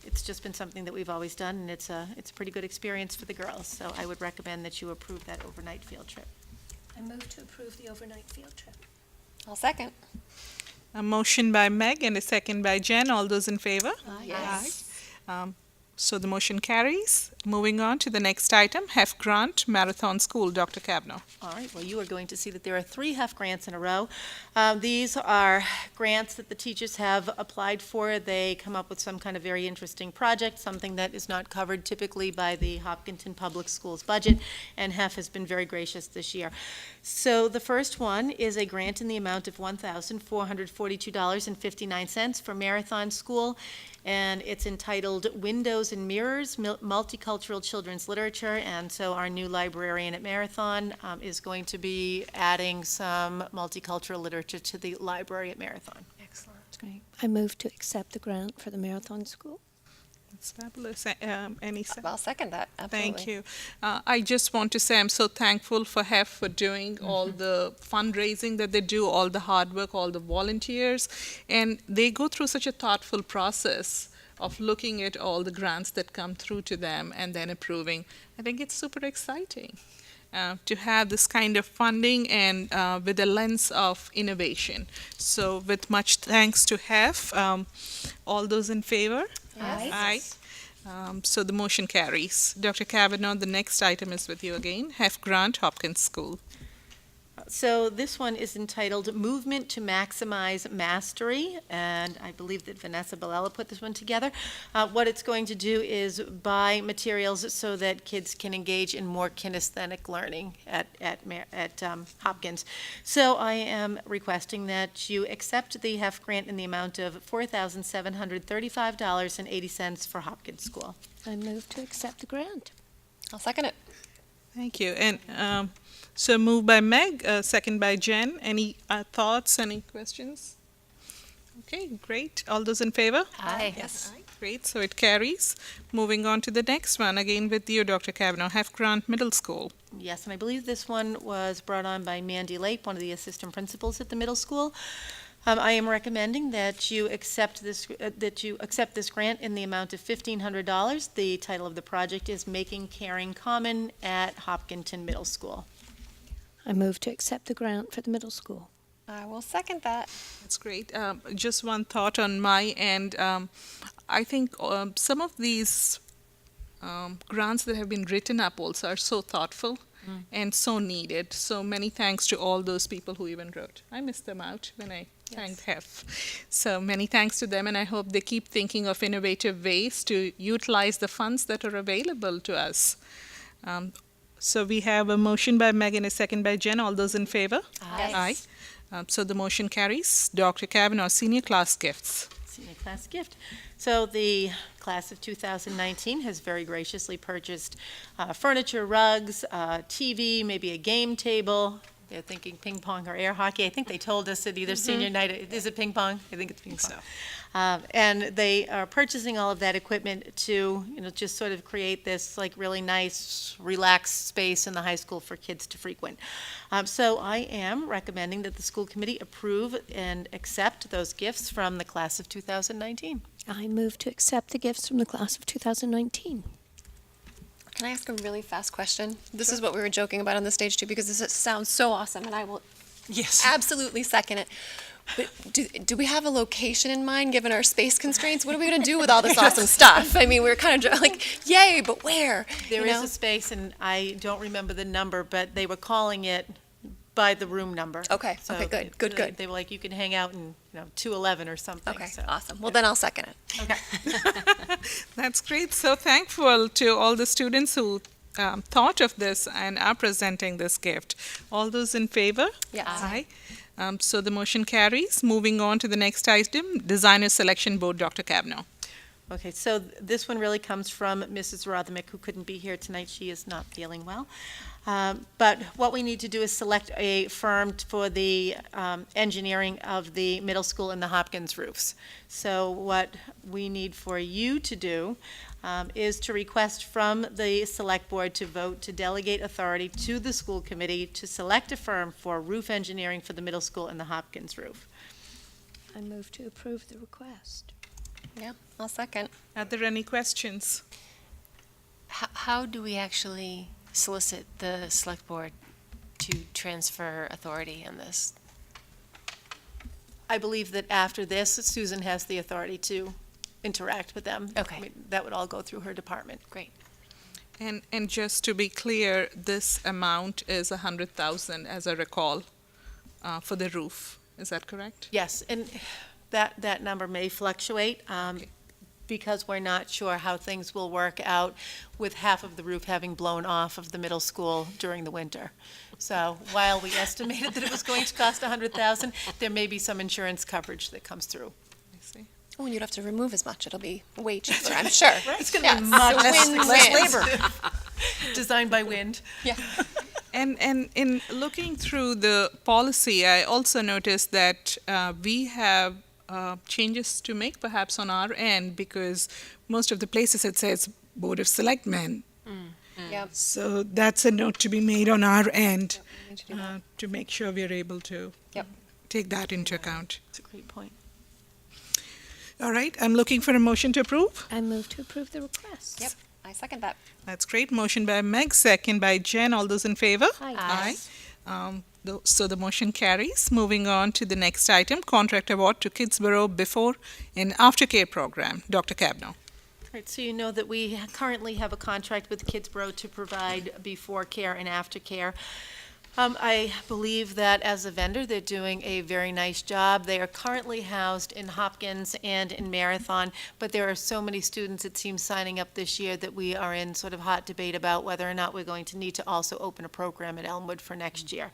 it's just been something that we've always done, and it's a pretty good experience for the girls. So I would recommend that you approve that overnight field trip. I move to approve the overnight field trip. I'll second. A motion by Meg and a second by Jen. All those in favor? Yes. Aye. So the motion carries. Moving on to the next item, HEF Grant Marathon School. Dr. Kavanaugh. All right, well, you are going to see that there are 3 HEF grants in a row. These are grants that the teachers have applied for. They come up with some kind of very interesting project, something that is not covered typically by the Hopkinton Public Schools budget, and HEF has been very gracious this year. So the first one is a grant in the amount of $1,442.59 for Marathon School, and it's entitled Windows and Mirrors, Multicultural Children's Literature, and so our new librarian at Marathon is going to be adding some multicultural literature to the library at Marathon. Excellent. Great. I move to accept the grant for the Marathon School. That's fabulous. Any second? I'll second that. Absolutely. Thank you. I just want to say I'm so thankful for HEF for doing all the fundraising that they do, all the hard work, all the volunteers, and they go through such a thoughtful process of looking at all the grants that come through to them and then approving. I think it's super exciting to have this kind of funding and with a lens of innovation. So with much thanks to HEF, all those in favor? Yes. Aye. So the motion carries. Dr. Kavanaugh, the next item is with you again. HEF Grant Hopkins School. So this one is entitled Movement to Maximize Mastery, and I believe that Vanessa Bilella put this one together. What it's going to do is buy materials so that kids can engage in more kinesthetic learning at Hopkins. So I am requesting that you accept the HEF grant in the amount of $4,735.80 for Hopkins School. I move to accept the grant. I'll second it. Thank you. And so moved by Meg, second by Jen. Any thoughts, any questions? Okay, great. All those in favor? Aye. Yes. Aye. Great, so it carries. Moving on to the next one, again with you, Dr. Kavanaugh, HEF Grant Middle School. Yes, and I believe this one was brought on by Mandy Lape, one of the assistant principals at the middle school. I am recommending that you accept this grant in the amount of $1,500. The title of the project is Making Caring Common at Hopkinton Middle School. I move to accept the grant for the middle school. I will second that. That's great. Just one thought on my end. I think some of these grants that have been written up also are so thoughtful and so needed. So many thanks to all those people who even wrote. I missed them out when I thanked HEF. So many thanks to them, and I hope they keep thinking of innovative ways to utilize the funds that are available to us. So we have a motion by Meg and a second by Jen. All those in favor? Aye. So the motion carries. Dr. Kavanaugh, senior class gifts. Senior class gift. So the class of 2019 has very graciously purchased furniture, rugs, TV, maybe a game table. They're thinking ping pong or air hockey. I think they told us at either senior night, is it ping pong? I think it's ping pong. And they are purchasing all of that equipment to, just sort of create this like really nice, relaxed space in the high school for kids to frequent. So I am recommending that the school committee approve and accept those gifts from the class of 2019. I move to accept the gifts from the class of 2019. Can I ask a really fast question? This is what we were joking about on the stage too, because this sounds so awesome, and I will absolutely second it. But do we have a location in mind, given our space constraints? What are we going to do with all this awesome stuff? I mean, we're kind of like, yay, but where? There is a space, and I don't remember the number, but they were calling it by the room number. Okay, So okay, good. They were like, you can hang out in, 211 or something. Okay, so. awesome. Well, then I'll second it. Okay. That's great. So thankful to all the students who thought of this and are presenting this gift. All those in favor? Yes. Aye. So the motion carries. Moving on to the next item, Designer Selection Board, Dr. Kavanaugh. Okay, so this one really comes from Mrs. Rothermick, who couldn't be here tonight. She is not feeling well. But what we need to do is select a firm for the engineering of the middle school and the Hopkins roofs. So what we need for you to do is to request from the select board to vote to delegate authority to the school committee to select a firm for roof engineering for the middle school and the Hopkins roof. I move to approve the request. Yeah, I'll second. Are there any questions? How do we actually solicit the select board to transfer authority on this? I believe that after this, Susan has the authority to interact with them. Okay. I mean, that would all go through her department. Great. And just to be clear, this amount is 100,000, as I recall, for the roof. Is that correct? Yes, and that number may fluctuate because we're not sure how things will work out with half of the roof having blown off of the middle school during the winter. So while we estimated that it was going to cost 100,000, there may be some insurance coverage that comes through. I see. Oh, and you'd have to remove as much. It'll be way cheaper, I'm sure. It's going to be much less labor. Designed by wind. Yeah. And in looking through the policy, I also noticed that we have changes to make perhaps on our end, because most of the places it says Board of Selectmen. Yep. So that's a note to be made on our end We need to do that. to make sure we're able to Yep. take that into account. That's a great point. All right, I'm looking for a motion to approve. I move to approve the request. Yep, I second that. That's great. Motion by Meg, second by Jen. All those in favor? Aye. So the motion carries. Moving on to the next item, contract award to Kidsborough before and aftercare program. Dr. Kavanaugh. Right, so you know that we currently have a contract with Kidsborough to provide before care and after care. I believe that as a vendor, they're doing a very nice job. They are currently housed in Hopkins and in Marathon, but there are so many students, it seems, signing up this year that we are in sort of hot debate about whether or not we're going to need to also open a program at Elmwood for next year.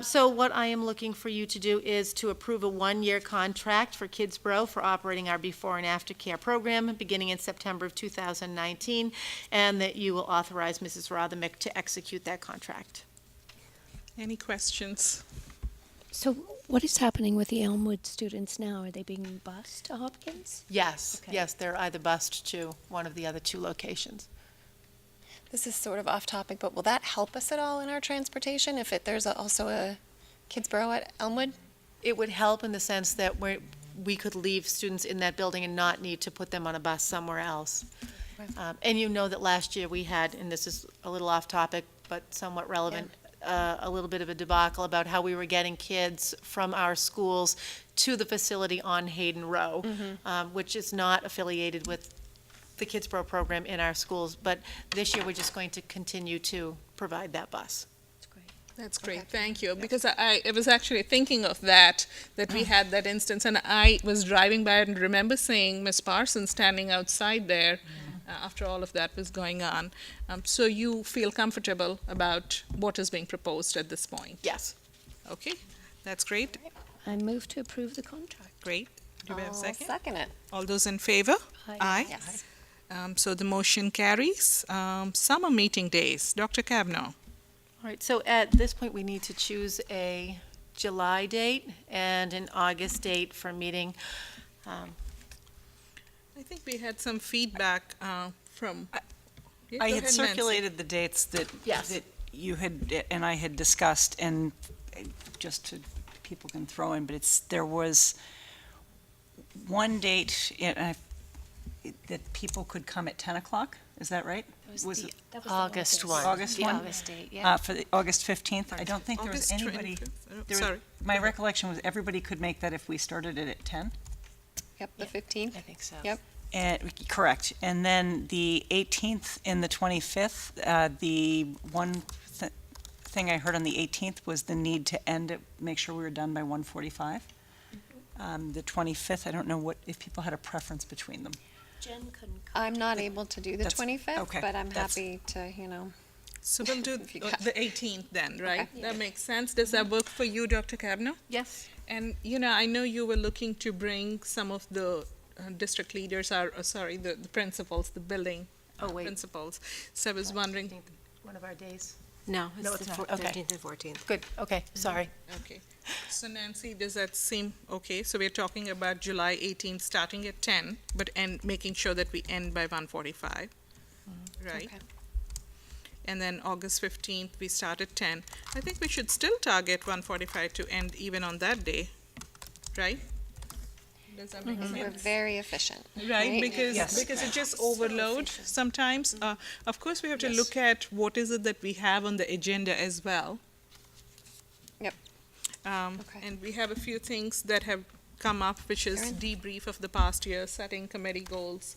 So what I am looking for you to do is to approve a one-year contract for Kidsborough for operating our before and after care program beginning in September of 2019, and that you will authorize Mrs. Rothermick to execute that contract. Any questions? So what is happening with the Elmwood students now? Are they being bused to Hopkins? Yes, Okay. yes, they're either bused to one of the other two locations. This is sort of off topic, but will that help us at all in our transportation if there's also a Kidsborough at Elmwood? It would help in the sense that we could leave students in that building and not need to put them on a bus somewhere else. And you know that last year we had, and this is a little off topic, but somewhat relevant, a little bit of a debacle about how we were getting kids from our schools to the facility on Hayden Row, which is not affiliated with the Kids Pro program in our schools, but this year we're just going to continue to provide that bus. That's great, thank you. Because I was actually thinking of that we had that instance, and I was driving by and remember seeing Miss Parsons standing outside there after all of that was going on. So you feel comfortable about what is being proposed at this point? Yes. Okay, that's great. I move to approve the contract. Great. Do we have a second? Second it. All those in favor? Aye. Yes. So the motion carries. Summer meeting days, Dr. Kavanaugh. All right, so at this point, we need to choose a July date and an August date for meeting. I think we had some feedback from. Yeah, I go had ahead, Nancy. circulated the dates that you had and I had discussed, and just to people can throw in, but there was one date that people could come at 10 o'clock. Is that right? Was it August 1. August The 1? August date, yeah. For the August 15th? I don't think there was August anybody. 25th. Sorry. My recollection was everybody could make that if we started it at 10? Yep, the 15th. I think so. Yep. Correct. And then the 18th and the 25th, the one thing I heard on the 18th was the need to end it, make sure we were done by 1:45. The 25th, I don't know if people had a preference between them. Jen couldn't come. I'm not able to do the 25th, okay, but I'm that's- happy to, So we'll do If you the 18th then, right? Okay. That makes sense. Does that work for you, Dr. Kavanaugh? Yes. And, I know you were looking to bring some of the district leaders, the principals, the building principals. So I was wondering. One of our days. No, No, it's it's the not. Okay. 15th and 14th. Good, okay, sorry. Okay. So Nancy, does that seem okay? So we're talking about July 18th, starting at 10, but making sure that we end by 1:45, right? Okay. And then August 15th, we start at 10. I think we should still target 1:45 to end even on that day, right? Does that make We're sense? very efficient. Right, because Yes. it just overload sometimes. Of course, we have to look at what is it that we have on the agenda as well. Yep. Okay. And we have a few things that have come up, which is debrief of the past year, setting committee goals,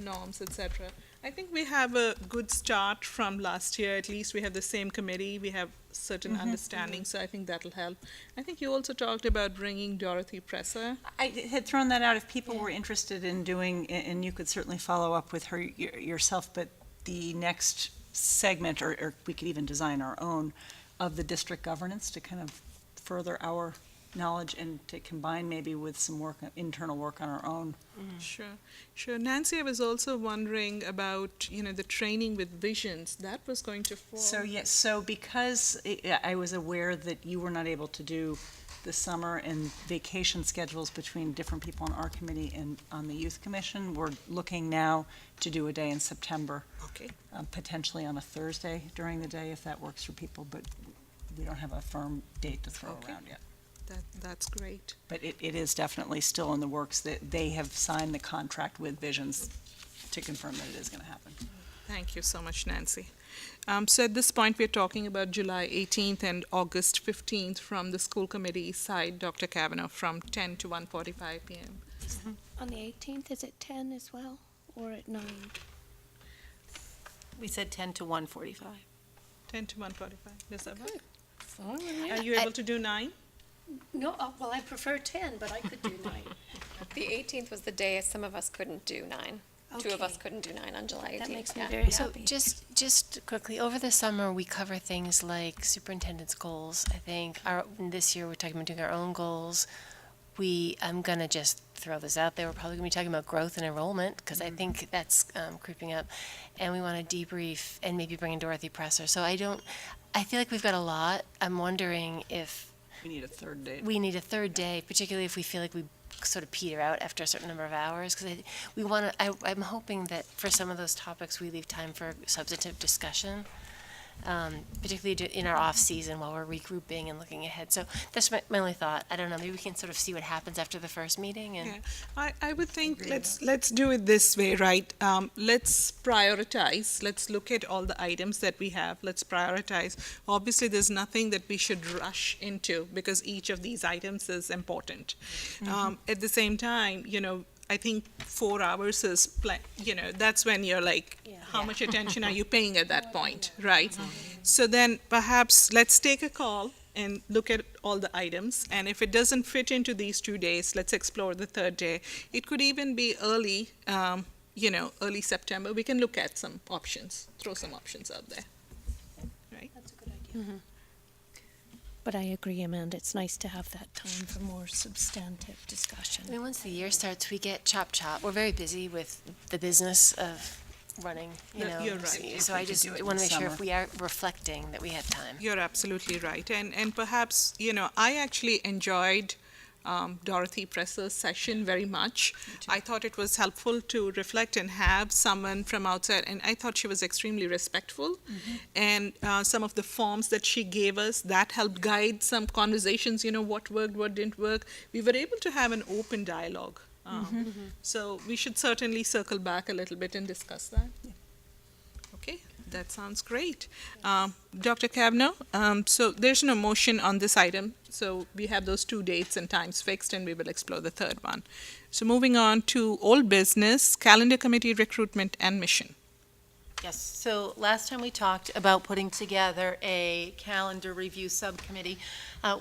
norms, etc. I think we have a good start from last year. At least we have the same committee. We have certain understanding, so I think that'll help. I think you also talked about bringing Dorothy Presser. I had thrown that out if people were interested in doing, and you could certainly follow up with her yourself, but the next segment, or we could even design our own, of the district governance to kind of further our knowledge and to combine maybe with some work, internal work on our own. Sure. Nancy, I was also wondering about, the training with visions. That was going to fall. So because I was aware that you were not able to do the summer and vacation schedules between different people on our committee and on the youth commission, we're looking now to do a day in September. Okay. Potentially on a Thursday during the day if that works for people, but we don't have a firm date to throw around yet. That's great. But it is definitely still in the works that they have signed the contract with Visions to confirm that it is going to happen. Thank you so much, Nancy. So at this point, we're talking about July 18th and August 15th from the school committee side, Dr. Kavanaugh, from 10 to 1:45 p.m. On the 18th, is it 10 as well, or at 9? We said 10 to 1:45. 10 to 1:45. Does that work? Are you able to do 9? No, well, I prefer 10, but I could do 9. The 18th was the day some of us couldn't do 9. Two of us couldn't do 9 on July 18th. That makes me yeah. very So happy. just quickly, over the summer, we cover things like superintendent's goals. I think this year we're talking about doing our own goals. I'm gonna just throw this out there. We're probably gonna be talking about growth and enrollment because I think that's creeping up, and we want to debrief and maybe bring in Dorothy Presser. So I feel like we've got a lot. I'm wondering if We need a third date. we need a third day, particularly if we feel like we sort of peter out after a certain number of hours, because I'm hoping that for some of those topics, we leave time for substantive discussion, particularly in our off-season while we're regrouping and looking ahead. So that's my only thought. I don't know, maybe we can sort of see what happens after the first meeting and. Yeah, I would think let's do it this way, right? Let's prioritize. Let's look at all the items that we have. Let's prioritize. Obviously, there's nothing that we should rush into because each of these items is important. At the same time, I think 4 hours is, that's when you're like, how much attention are you paying at that point, right? So then perhaps let's take a call and look at all the items. And if it doesn't fit into these 2 days, let's explore the third day. It could even be early, early September. We can look at some options, throw some options out there. Right? That's a good idea. But I agree, Amanda, it's nice to have that time for more substantive discussion. I mean, once the year starts, we get chop. We're very busy with the business of running, No, you're right. So I just want to make sure if we are reflecting that we have time. You're absolutely right. And perhaps, I actually enjoyed Dorothy Presser's session very much. I thought it was helpful to reflect and have someone from outside, and I thought she was extremely respectful. And some of the forms that she gave us, that helped guide some conversations, what worked, what didn't work. We were able to have an open dialogue. So we should certainly circle back a little bit and discuss that. Okay, that sounds great. Dr. Kavanaugh, so there's no motion on this item, so we have those 2 dates and times fixed, and we will explore the third one. So moving on to old business, calendar committee recruitment and mission. Yes, so last time we talked about putting together a calendar review subcommittee.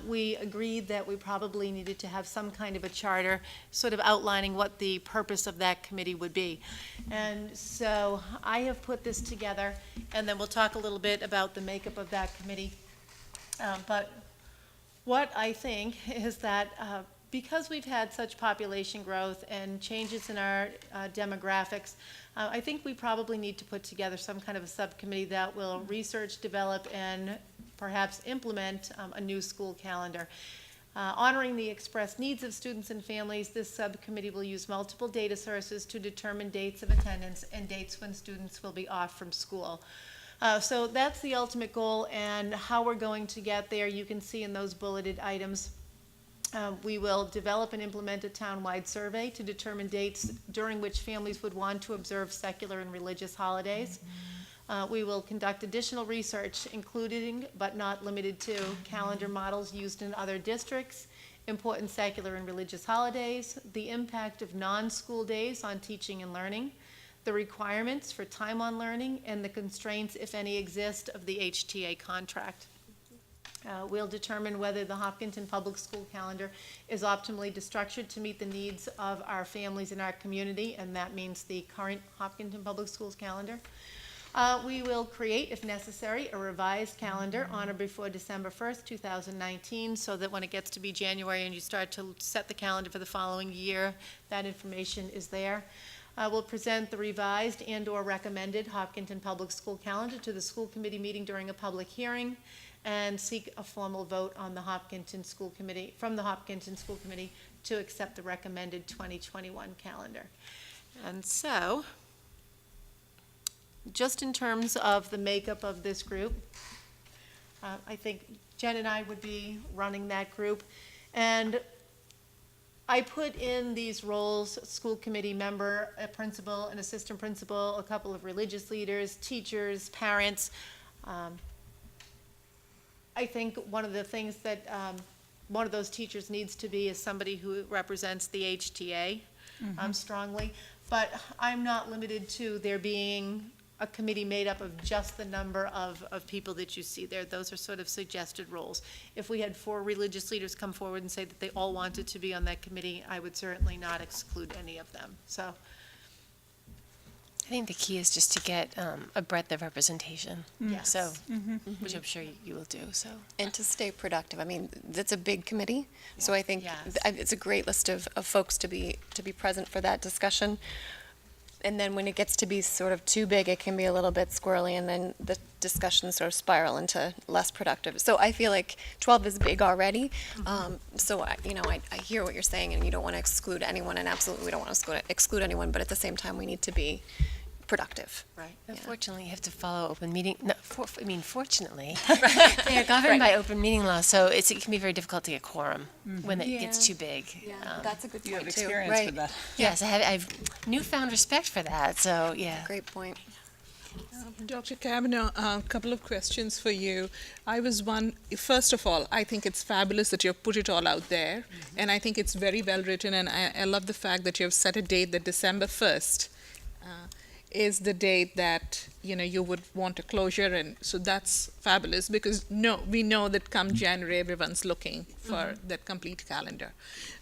We agreed that we probably needed to have some kind of a charter, sort of outlining what the purpose of that committee would be. And so I have put this together, and then we'll talk a little bit about the makeup of that committee. But what I think is that because we've had such population growth and changes in our demographics, I think we probably need to put together some kind of a subcommittee that will research, develop, and perhaps implement a new school calendar. Honoring the expressed needs of students and families, this subcommittee will use multiple data sources to determine dates of attendance and dates when students will be off from school. So that's the ultimate goal, and how we're going to get there, you can see in those bulleted items. We will develop and implement a town-wide survey to determine dates during which families would want to observe secular and religious holidays. We will conduct additional research, including but not limited to calendar models used in other districts, important secular and religious holidays, the impact of non-school days on teaching and learning, the requirements for time on learning, and the constraints, if any, exist of the HTA contract. We'll determine whether the Hopkinton Public School calendar is optimally structured to meet the needs of our families in our community, and that means the current Hopkinton Public Schools calendar. We will create, if necessary, a revised calendar on or before December 1st, 2019, so that when it gets to be January and you start to set the calendar for the following year, that information is there. We'll present the revised and/or recommended Hopkinton Public School calendar to the school committee meeting during a public hearing, and seek a formal vote on the Hopkinton School Committee, from the Hopkinton School Committee, to accept the recommended 2021 calendar. And so, just in terms of the makeup of this group, I think Jen and I would be running that group. And I put in these roles: school committee member, a principal, an assistant principal, a couple of religious leaders, teachers, parents. I think one of the things that one of those teachers needs to be is somebody who represents the HTA strongly. But I'm not limited to there being a committee made up of just the number of people that you see there. Those are sort of suggested roles. If we had 4 religious leaders come forward and say that they all wanted to be on that committee, I would certainly not exclude any of them. So I think the key is just to get a breadth of representation. Yes. So, which I'm sure you will do. So, and to stay productive. I mean, that's a big committee, so I think it's a great list of folks to be present for that discussion. And then when it gets to be sort of too big, it can be a little bit squirrely, and then the discussions sort of spiral into less productive. So I feel like 12 is big already. So I hear what you're saying, and you don't want to exclude anyone, and absolutely we don't want to exclude anyone. But at the same time, we need to be productive. Right. Unfortunately, you have to follow open meeting. No, fortunately, they are governed by open meeting law, so it can be very difficult to get quorum when it gets too big. That's a good point. You have too. experience with that. Yes, I've newfound respect for that. So Great point. Dr. Kavanaugh, a couple of questions for you. First of all, I think it's fabulous that you've put it all out there, and I think it's very well written, and I love the fact that you've set a date that December 1st is the date that, you would want a closure, and so that's fabulous, because we know that come January, everyone's looking for that complete calendar.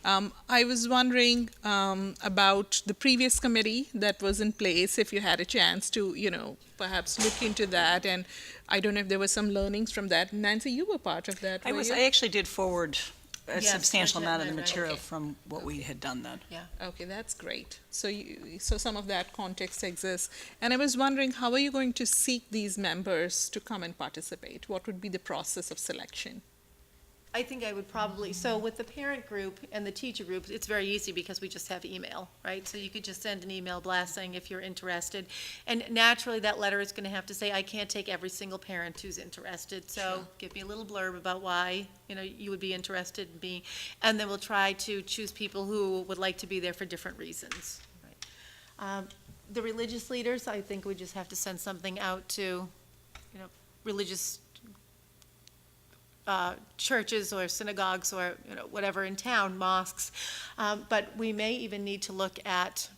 I was wondering about the previous committee that was in place, if you had a chance to, perhaps look into that, and I don't know if there were some learnings from that. Nancy, you were part of that, were you? I actually did forward a Yes, substantial budget amount of the amendment. material Okay. from what we had done then. Okay, that's great. So some of that context exists. And I was wondering, how are you going to seek these members to come and participate? What would be the process of selection? I think I would probably, so with the parent group and the teacher group, it's very easy because we just have email, right? So you could just send an email blast saying if you're interested. And naturally, that letter is gonna have to say, I can't take every single parent who's interested, so give me a little blurb about why, you would be interested in being, and then we'll try to choose people who would like to be there for different reasons. The religious leaders, I think we just have to send something out to, religious churches or synagogues or, whatever in town, mosques. But we may even need to look at,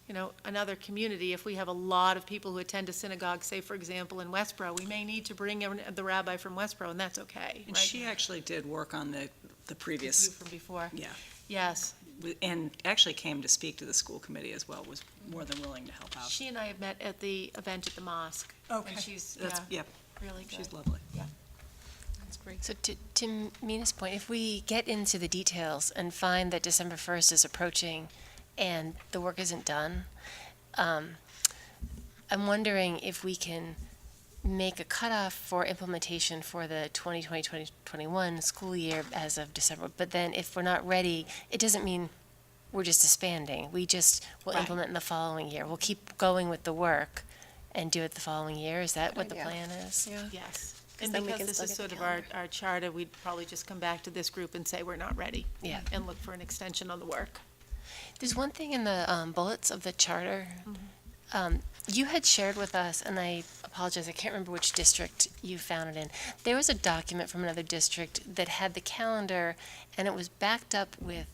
another community. If we have a lot of people who attend a synagogue, say, for example, in Westboro, we may need to bring in the rabbi from Westboro, and that's okay, And right? she actually did work on the You previous, from before. yeah, Yes. and actually came to speak to the school committee as well, was more than willing to help out. She and I have met at the event at the mosque. Okay. And she's, That's- yeah, yeah, really good. she's lovely. Yeah. That's great. So to Mina's point, if we get into the details and find that December 1st is approaching and the work isn't done, I'm wondering if we can make a cutoff for implementation for the 2020-2021 school year as of December. But then if we're not ready, it doesn't mean we're just disbanding. We just will Right. implement in the following year. We'll keep going with the work and do it the following year. Is that what the idea. plan is? Yes. 'Cause And then we because can this still is get sort the of our charter, we'd probably just come back to this group and say, we're not ready. Yeah. And look for an extension on the work. There's one thing in the bullets of the charter. You had shared with us, and I apologize, I can't remember which district you found it in. There was a document from another district that had the calendar, and it was backed up with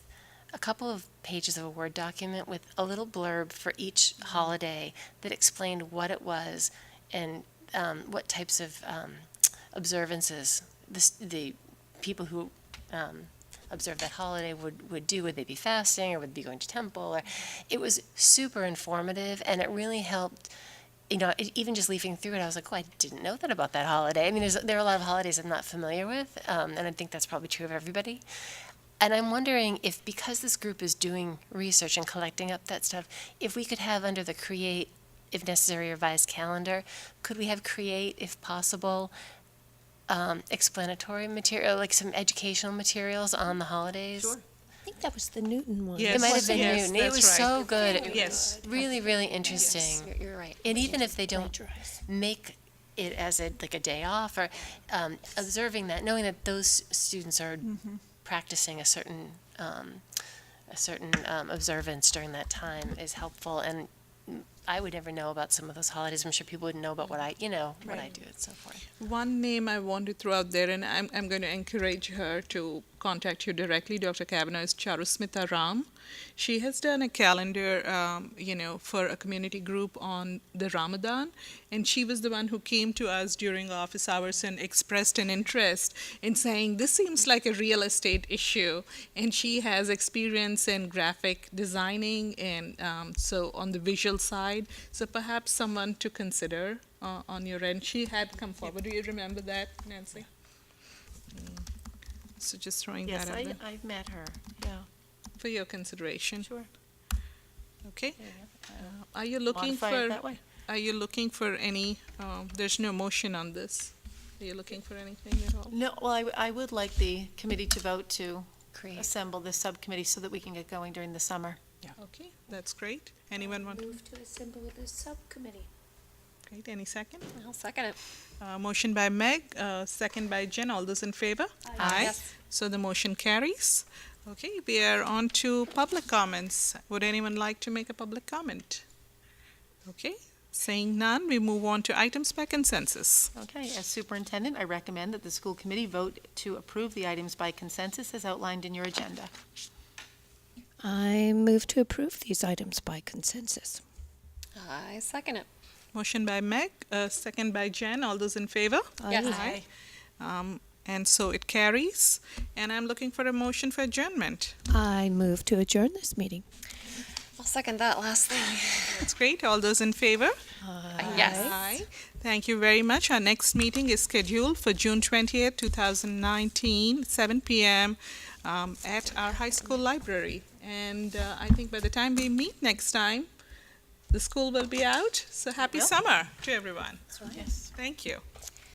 a couple of pages of a Word document with a little blurb for each holiday that explained what it was and what types of observances the people who observe that holiday would do. Would they be fasting, or would they be going to temple? Or it was super informative, and it really helped. Even just leafing through it, I was like, oh, I didn't know that about that holiday. I mean, there are a lot of holidays I'm not familiar with, and I think that's probably true of everybody. And I'm wondering if, because this group is doing research and collecting up that stuff, if we could have under the create, if necessary, revised calendar, could we have create, if possible, explanatory material, like some educational materials on the holidays? Sure. I think that was the Newton one. Yes, It might have been yes, Newton. It that's was right. so good. It Yes. was really, really interesting. You're right. And even if they don't make it as a day off, or observing that, knowing that those students are practicing a certain observance during that time is helpful. And I would never know about some of those holidays. I'm sure people wouldn't know about what I do and so forth. One name I want to throw out there, and I'm going to encourage her to contact you directly, Dr. Kavanaugh, is Charusmita Ram. She has done a calendar, for a community group on the Ramadan, and she was the one who came to us during office hours and expressed an interest in saying, this seems like a real estate issue, and she has experience in graphic designing and so on the visual side, so perhaps someone to consider on your end. She had come forward. Do you remember that, Nancy? So just throwing Yes, that out there I've met her, yeah. for your consideration. Sure. Okay. Are you looking Modify it for? that way. Are you looking for any? There's no motion on this. Are you looking for anything at all? No, well, I would like the committee to vote to assemble this subcommittee so that we can get going during the summer. Okay, that's great. Anyone want? Move to assemble the subcommittee. Great. Any second? I'll second it. Motion by Meg, second by Jen. All those in favor? Aye. Yes. So the motion carries. Okay, we are on to public comments. Would anyone like to make a public comment? Okay, Seeing none, we move on to items by consensus. Okay, as superintendent, I recommend that the school committee vote to approve the items by consensus as outlined in your agenda. I move to approve these items by consensus. I second it. Motion by Meg, second by Jen. All those in favor? Yes. Aye. And so it carries. And I'm looking for a motion for adjournment. I move to adjourn this meeting. I'll second that last thing. That's great. All those in favor? Yes. Aye. Thank you very much. Our next meeting is scheduled for June 20th, 2019, 7 p.m. At our high school library. And I think by the time we meet next time, the school will be out. So happy summer to everyone. Yes. Thank you.